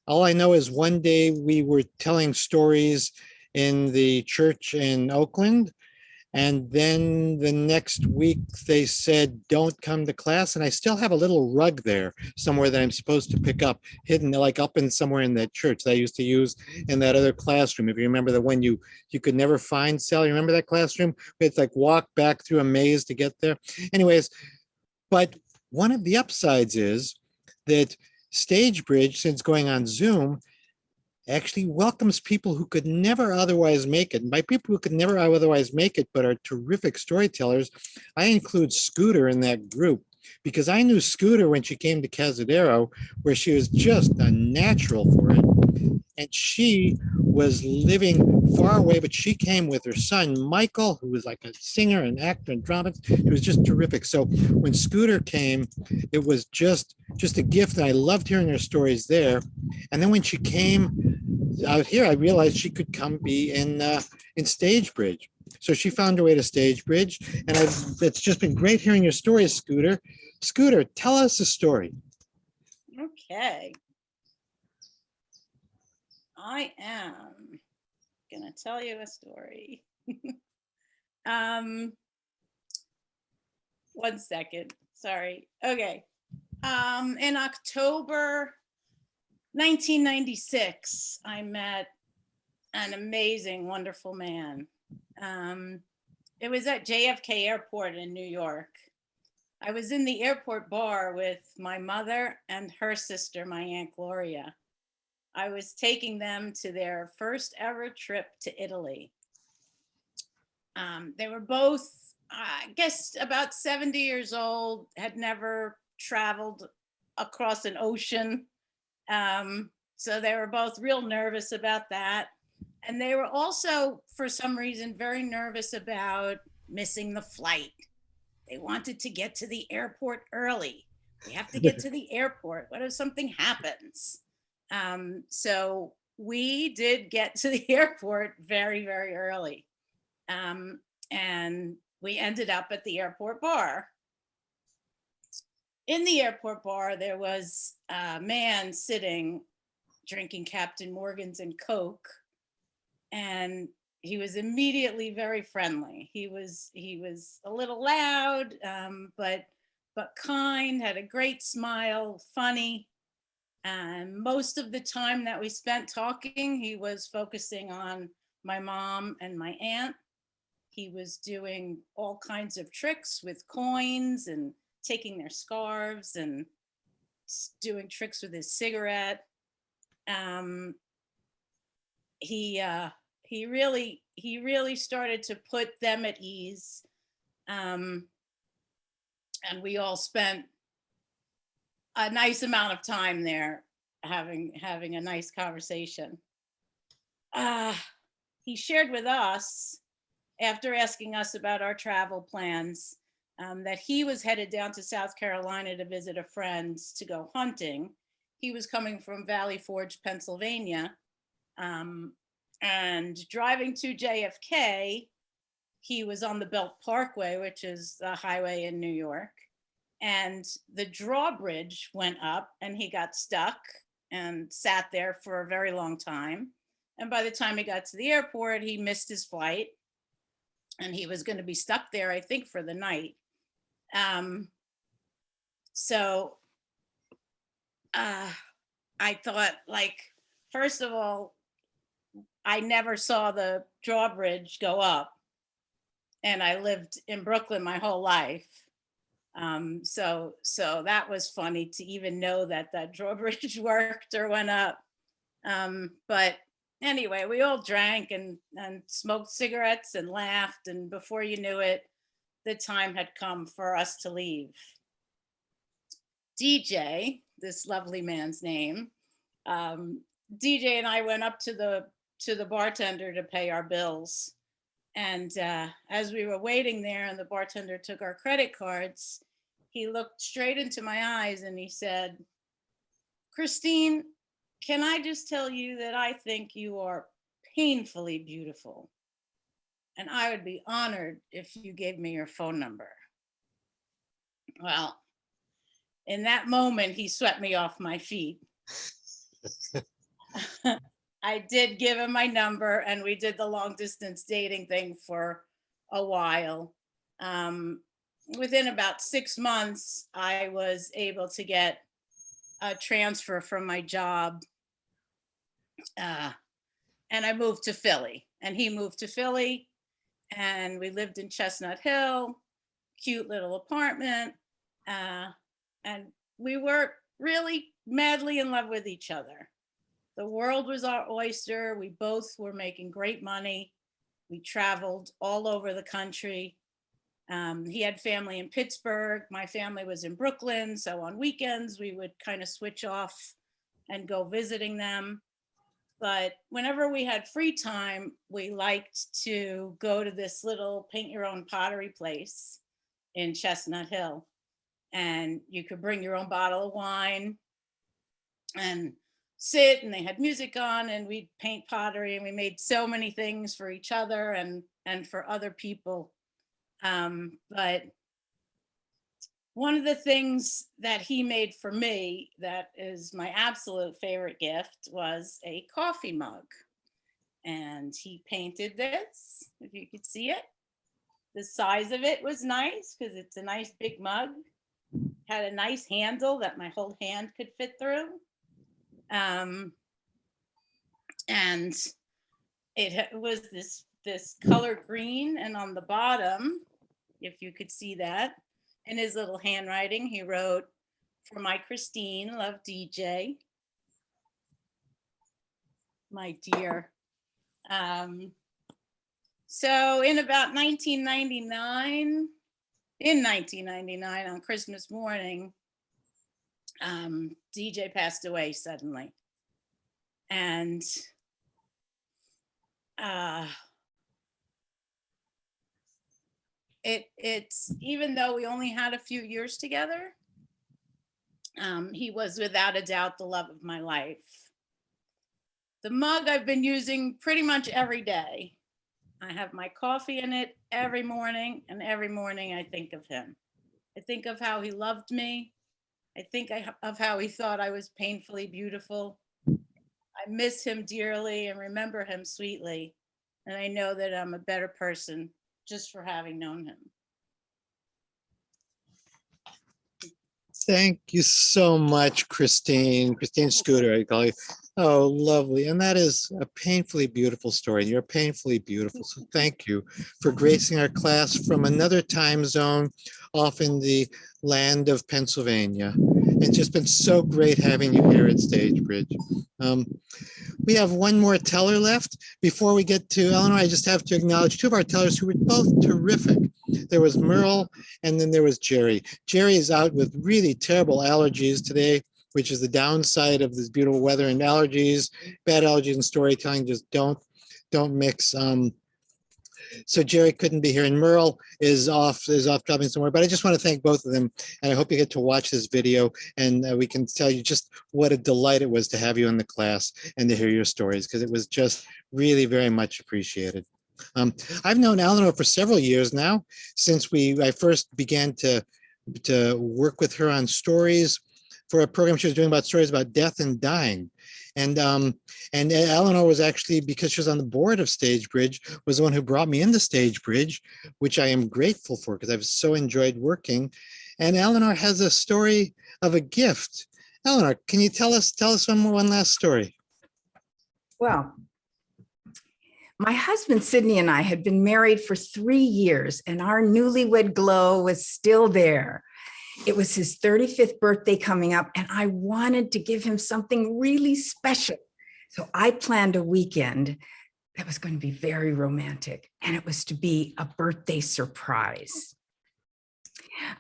all I know is one day we were telling stories in the church in Oakland. And then the next week they said, don't come to class. And I still have a little rug there somewhere that I'm supposed to pick up, hidden like up in somewhere in that church that I used to use in that other classroom. If you remember the one you could never find, Sally, you remember that classroom? It's like walk back through a maze to get there. Anyways, but one of the upsides is that Stagebridge, since going on Zoom, actually welcomes people who could never otherwise make it. And by people who could never otherwise make it, but are terrific storytellers, I include Scooter in that group because I knew Scooter when she came to Cazadero, where she was just a natural for it. And she was living far away, but she came with her son, Michael, who was like a singer and actor and dramatist. It was just terrific. So when Scooter came, it was just a gift. And I loved hearing her stories there. And then when she came out here, I realized she could come be in Stagebridge. So she found her way to Stagebridge. And it's just been great hearing your stories, Scooter. Scooter, tell us a story. Okay. I am gonna tell you a story. 1 second, sorry. Okay. In October 1996, I met an amazing, wonderful man. It was at JFK Airport in New York. I was in the airport bar with my mother and her sister, my Aunt Gloria. I was taking them to their first ever trip to Italy. They were both, I guess, about 70 years old, had never traveled across an ocean. So they were both real nervous about that. And they were also, for some reason, very nervous about missing the flight. They wanted to get to the airport early. We have to get to the airport. What if something happens? So we did get to the airport very, very early. And we ended up at the airport bar. In the airport bar, there was a man sitting drinking Captain Morgan's and Coke. And he was immediately very friendly. He was a little loud, but kind, had a great smile, funny. And most of the time that we spent talking, he was focusing on my mom and my aunt. He was doing all kinds of tricks with coins and taking their scarves and doing tricks with his cigarette. He really started to put them at ease. And we all spent a nice amount of time there having a nice conversation. He shared with us, after asking us about our travel plans, that he was headed down to South Carolina to visit a friend to go hunting. He was coming from Valley Forge, Pennsylvania, and driving to JFK, he was on the Belt Parkway, which is a highway in New York. And the drawbridge went up and he got stuck and sat there for a very long time. And by the time he got to the airport, he missed his flight and he was going to be stuck there, I think, for the night. So I thought, like, first of all, I never saw the drawbridge go up, and I lived in Brooklyn my whole life. So that was funny to even know that that drawbridge worked or went up. But anyway, we all drank and smoked cigarettes and laughed, and before you knew it, the time had come for us to leave. DJ, this lovely man's name, DJ and I went up to the bartender to pay our bills. And as we were waiting there and the bartender took our credit cards, he looked straight into my eyes and he said, "Christine, can I just tell you that I think you are painfully beautiful, and I would be honored if you gave me your phone number." Well, in that moment, he swept me off my feet. I did give him my number and we did the long distance dating thing for a while. Within about 6 months, I was able to get a transfer from my job. And I moved to Philly and he moved to Philly and we lived in Chestnut Hill, cute little apartment. And we were really madly in love with each other. The world was our oyster. We both were making great money. We traveled all over the country. He had family in Pittsburgh. My family was in Brooklyn. So on weekends, we would kind of switch off and go visiting them. But whenever we had free time, we liked to go to this little paint your own pottery place in Chestnut Hill. And you could bring your own bottle of wine and sit, and they had music on, and we'd paint pottery, and we made so many things for each other and for other people. But one of the things that he made for me that is my absolute favorite gift was a coffee mug. And he painted this, if you could see it. The size of it was nice because it's a nice big mug. Had a nice handle that my whole hand could fit through. And it was this color green, and on the bottom, if you could see that, in his little handwriting, he wrote, "For my Christine, love DJ." My dear. So in about 1999, on Christmas morning, DJ passed away suddenly. And it's even though we only had a few years together, he was without a doubt the love of my life. The mug I've been using pretty much every day. I have my coffee in it every morning, and every morning I think of him. I think of how he loved me. I think of how he thought I was painfully beautiful. I miss him dearly and remember him sweetly. And I know that I'm a better person just for having known him. Thank you so much, Christine. Christine Scooter, I call you. Oh, lovely. And that is a painfully beautiful story. You're painfully beautiful. So thank you for gracing our class from another time zone off in the land of Pennsylvania. It's just been so great having you here at Stagebridge. We have one more teller left. Before we get to Eleanor, I just have to acknowledge two of our tellers who were both terrific. There was Merle, and then there was Jerry. Jerry is out with really terrible allergies today, which is the downside of this beautiful weather, and allergies, bad allergies and storytelling just don't mix. So Jerry couldn't be here, and Merle is off traveling somewhere. But I just want to thank both of them, and I hope you get to watch this video, and we can tell you just what a delight it was to have you in the class and to hear your stories, because it was just really very much appreciated. I've known Eleanor for several years now, since I first began to work with her on stories for a program she was doing about stories about death and dying. And Eleanor was actually, because she was on the board of Stagebridge, was the one who brought me into Stagebridge, which I am grateful for because I've so enjoyed working. And Eleanor has a story of a gift. Eleanor, can you tell us one last story? Well, my husband, Sydney, and I had been married for 3 years, and our newlywed glow was still there. It was his 35th birthday coming up, and I wanted to give him something really special. So I planned a weekend that was going to be very romantic, and it was to be a birthday surprise.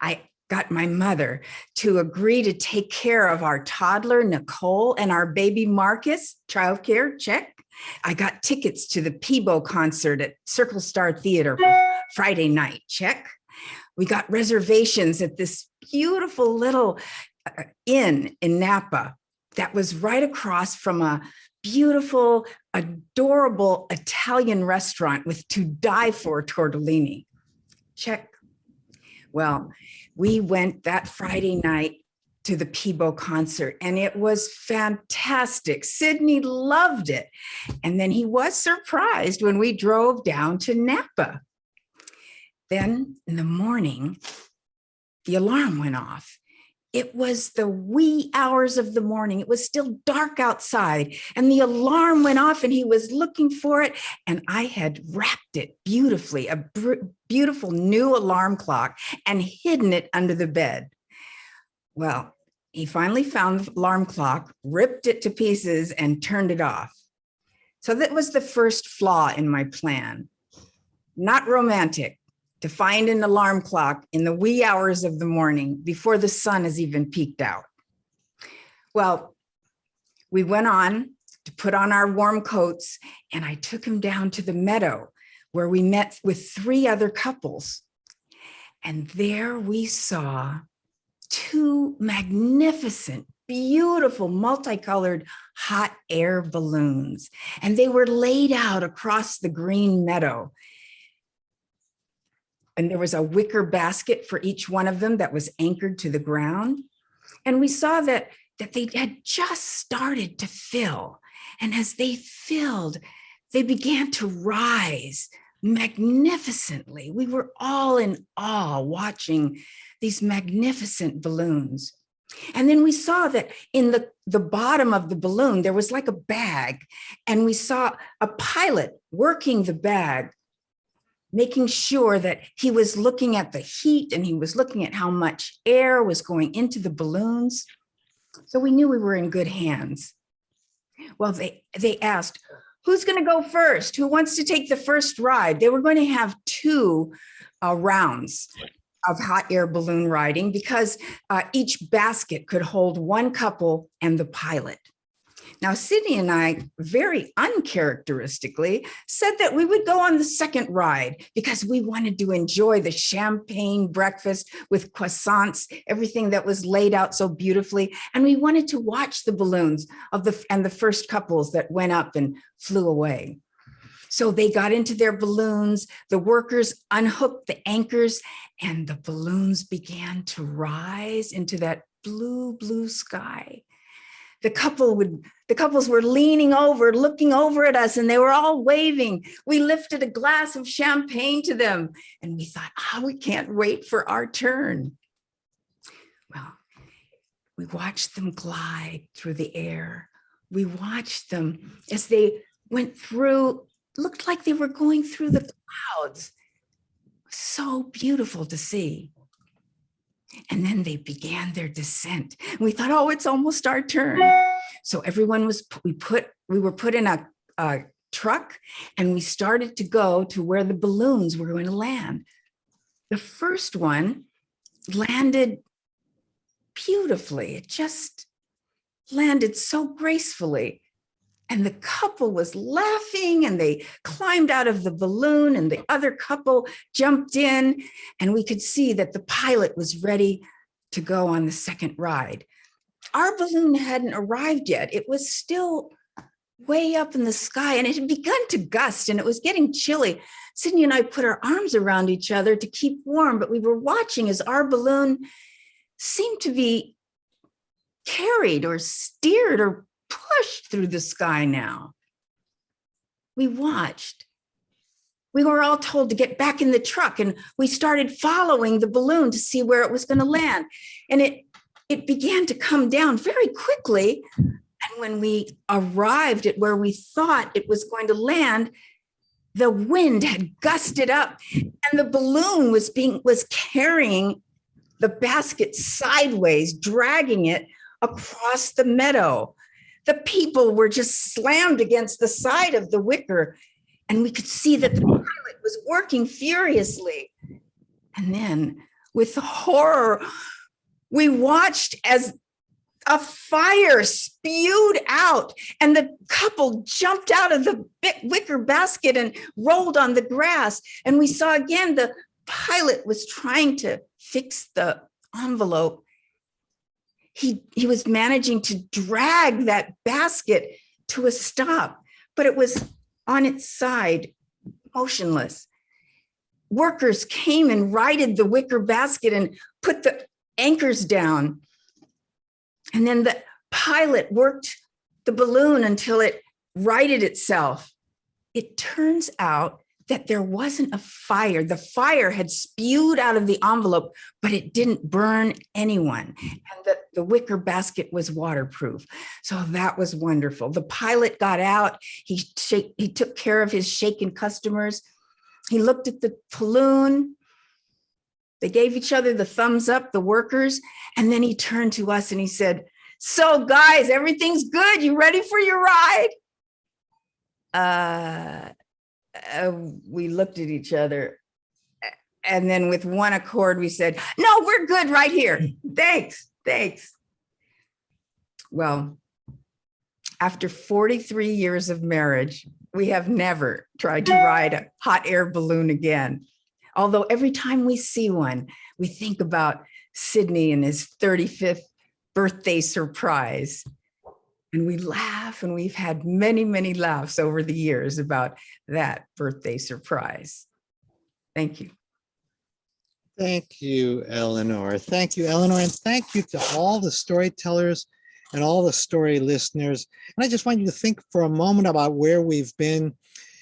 I got my mother to agree to take care of our toddler, Nicole, and our baby Marcus. Childcare, check. I got tickets to the Peebo concert at Circle Star Theater for Friday night, check. We got reservations at this beautiful little inn in Napa that was right across from a beautiful, adorable Italian restaurant with to die for tortellini. Check. Well, we went that Friday night to the Peebo concert, and it was fantastic. Sydney loved it. And then he was surprised when we drove down to Napa. Then in the morning, the alarm went off. It was the wee hours of the morning. It was still dark outside, and the alarm went off, and he was looking for it. And I had wrapped it beautifully, a beautiful new alarm clock, and hidden it under the bed. Well, he finally found the alarm clock, ripped it to pieces, and turned it off. So that was the first flaw in my plan. Not romantic to find an alarm clock in the wee hours of the morning before the sun has even peeked out. Well, we went on to put on our warm coats, and I took him down to the meadow where we met with 3 other couples. And there we saw 2 magnificent, beautiful, multicolored hot air balloons. And they were laid out across the green meadow. And there was a wicker basket for each one of them that was anchored to the ground. And we saw that they had just started to fill. And as they filled, they began to rise magnificently. We were all in awe watching these magnificent balloons. And then we saw that in the bottom of the balloon, there was like a bag. And we saw a pilot working the bag, making sure that he was looking at the heat and he was looking at how much air was going into the balloons. So we knew we were in good hands. Well, they asked, who's going to go first? Who wants to take the first ride? They were going to have 2 rounds of hot air balloon riding because each basket could hold 1 couple and the pilot. Now, Sydney and I, very uncharacteristically, said that we would go on the second ride because we wanted to enjoy the champagne breakfast with croissants, everything that was laid out so beautifully. And we wanted to watch the balloons and the first couples that went up and flew away. So they got into their balloons, the workers unhooked the anchors, and the balloons began to rise into that blue, blue sky. The couples were leaning over, looking over at us, and they were all waving. We lifted a glass of champagne to them, and we thought, we can't wait for our turn. Well, we watched them glide through the air. We watched them as they went through, looked like they were going through the clouds. So beautiful to see. And then they began their descent. And we thought, it's almost our turn. So everyone we were put in a truck, and we started to go to where the balloons were going to land. The first one landed beautifully. It just landed so gracefully. And the couple was laughing, and they climbed out of the balloon, and the other couple jumped in, and we could see that the pilot was ready to go on the second ride. Our balloon hadn't arrived yet. It was still way up in the sky, and it had begun to gust, and it was getting chilly. Sydney and I put our arms around each other to keep warm, but we were watching as our balloon seemed to be carried or steered or pushed through the sky now. We watched. We were all told to get back in the truck, and we started following the balloon to see where it was going to land. And it began to come down very quickly. And when we arrived at where we thought it was going to land, the wind had gusted up, and the balloon was carrying the basket sideways, dragging it across the meadow. The people were just slammed against the side of the wicker, and we could see that the pilot was working furiously. And then, with horror, we watched as a fire spewed out, and the couple jumped out of the wicker basket and rolled on the grass. And we saw again the pilot was trying to fix the envelope. He was managing to drag that basket to a stop, but it was on its side, motionless. workers came and righted the wicker basket and put the anchors down. And then the pilot worked the balloon until it righted itself. It turns out that there wasn't a fire. The fire had spewed out of the envelope, but it didn't burn anyone. And the wicker basket was waterproof. So that was wonderful. The pilot got out. He took care of his shaken customers. He looked at the balloon. They gave each other the thumbs up, the workers. And then he turned to us and he said, "So guys, everything's good. You ready for your ride?" We looked at each other, and then with one accord, we said, "No, we're good right here. Thanks. Well, after 43 years of marriage, we have never tried to ride a hot air balloon again. Although every time we see one, we think about Sydney and his 35th birthday surprise. And we laugh, and we've had many, many laughs over the years about that birthday surprise. Thank you. Thank you, Eleanor. Thank you, Eleanor. And thank you to all the storytellers and all the story listeners. And I just want you to think for a moment about where we've been.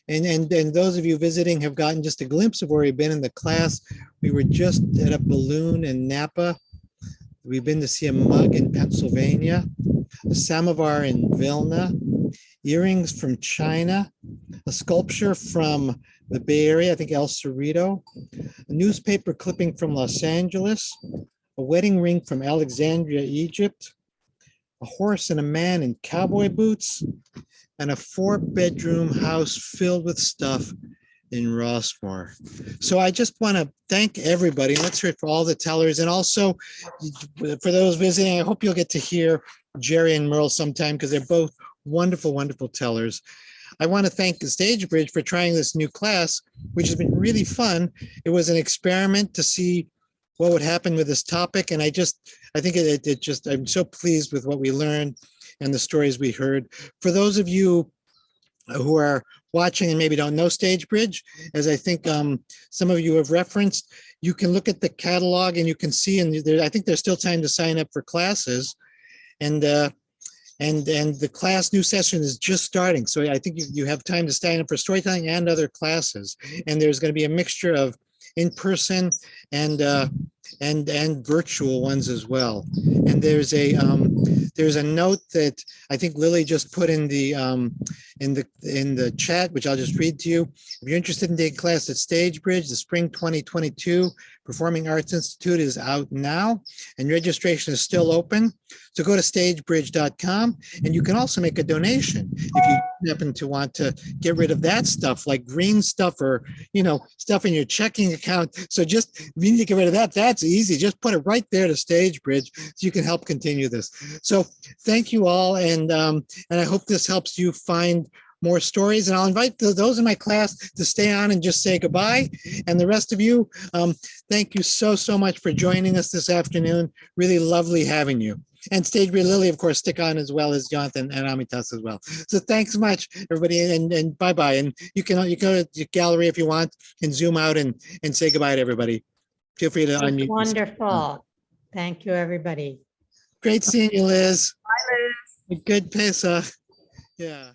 And those of you visiting have gotten just a glimpse of where we've been in the class. We were just at a balloon in Napa. We've been to see a mug in Pennsylvania, a samovar in Vilna, earrings from China, a sculpture from the Bay Area, I think El Cerrito, a newspaper clipping from Los Angeles, a wedding ring from Alexandria, Egypt, a horse and a man in cowboy boots, and a 4-bedroom house filled with stuff in Rossmore. So I just want to thank everybody. Let's hear it for all the tellers. And also for those visiting, I hope you'll get to hear Jerry and Merle sometime, because they're both wonderful, wonderful tellers. I want to thank the Stagebridge for trying this new class, which has been really fun. It was an experiment to see what would happen with this topic. And I think I'm so pleased with what we learned and the stories we heard. For those of you who are watching and maybe don't know Stagebridge, as I think some of you have referenced, you can look at the catalog and you can see, and I think there's still time to sign up for classes. And the class new session is just starting. So I think you have time to sign up for storytelling and other classes. And there's going to be a mixture of in-person and virtual ones as well. And there's a note that I think Lily just put in the chat, which I'll just read to you. If you're interested in taking class at Stagebridge, the Spring 2022 Performing Arts Institute is out now, and registration is still open. So go to stagebridge.com, and you can also make a donation if you happen to want to get rid of that stuff, like green stuff or stuff in your checking account. So just if you need to get rid of that, that's easy. Just put it right there to Stagebridge so you can help continue this. So thank you all, and I hope this helps you find more stories. And I'll invite those in my class to stay on and just say goodbye. And the rest of you, thank you so much for joining us this afternoon. Really lovely having you. And Stagebridge Lily, of course, stick on, as well as Jonathan and Amitas as well. So thanks much, everybody, and bye-bye. And you can go to the gallery if you want and zoom out and say goodbye to everybody. Feel free to unmute. Wonderful. Thank you, everybody. Great seeing you, Liz. Bye, Liz. Good Pesach. Yeah.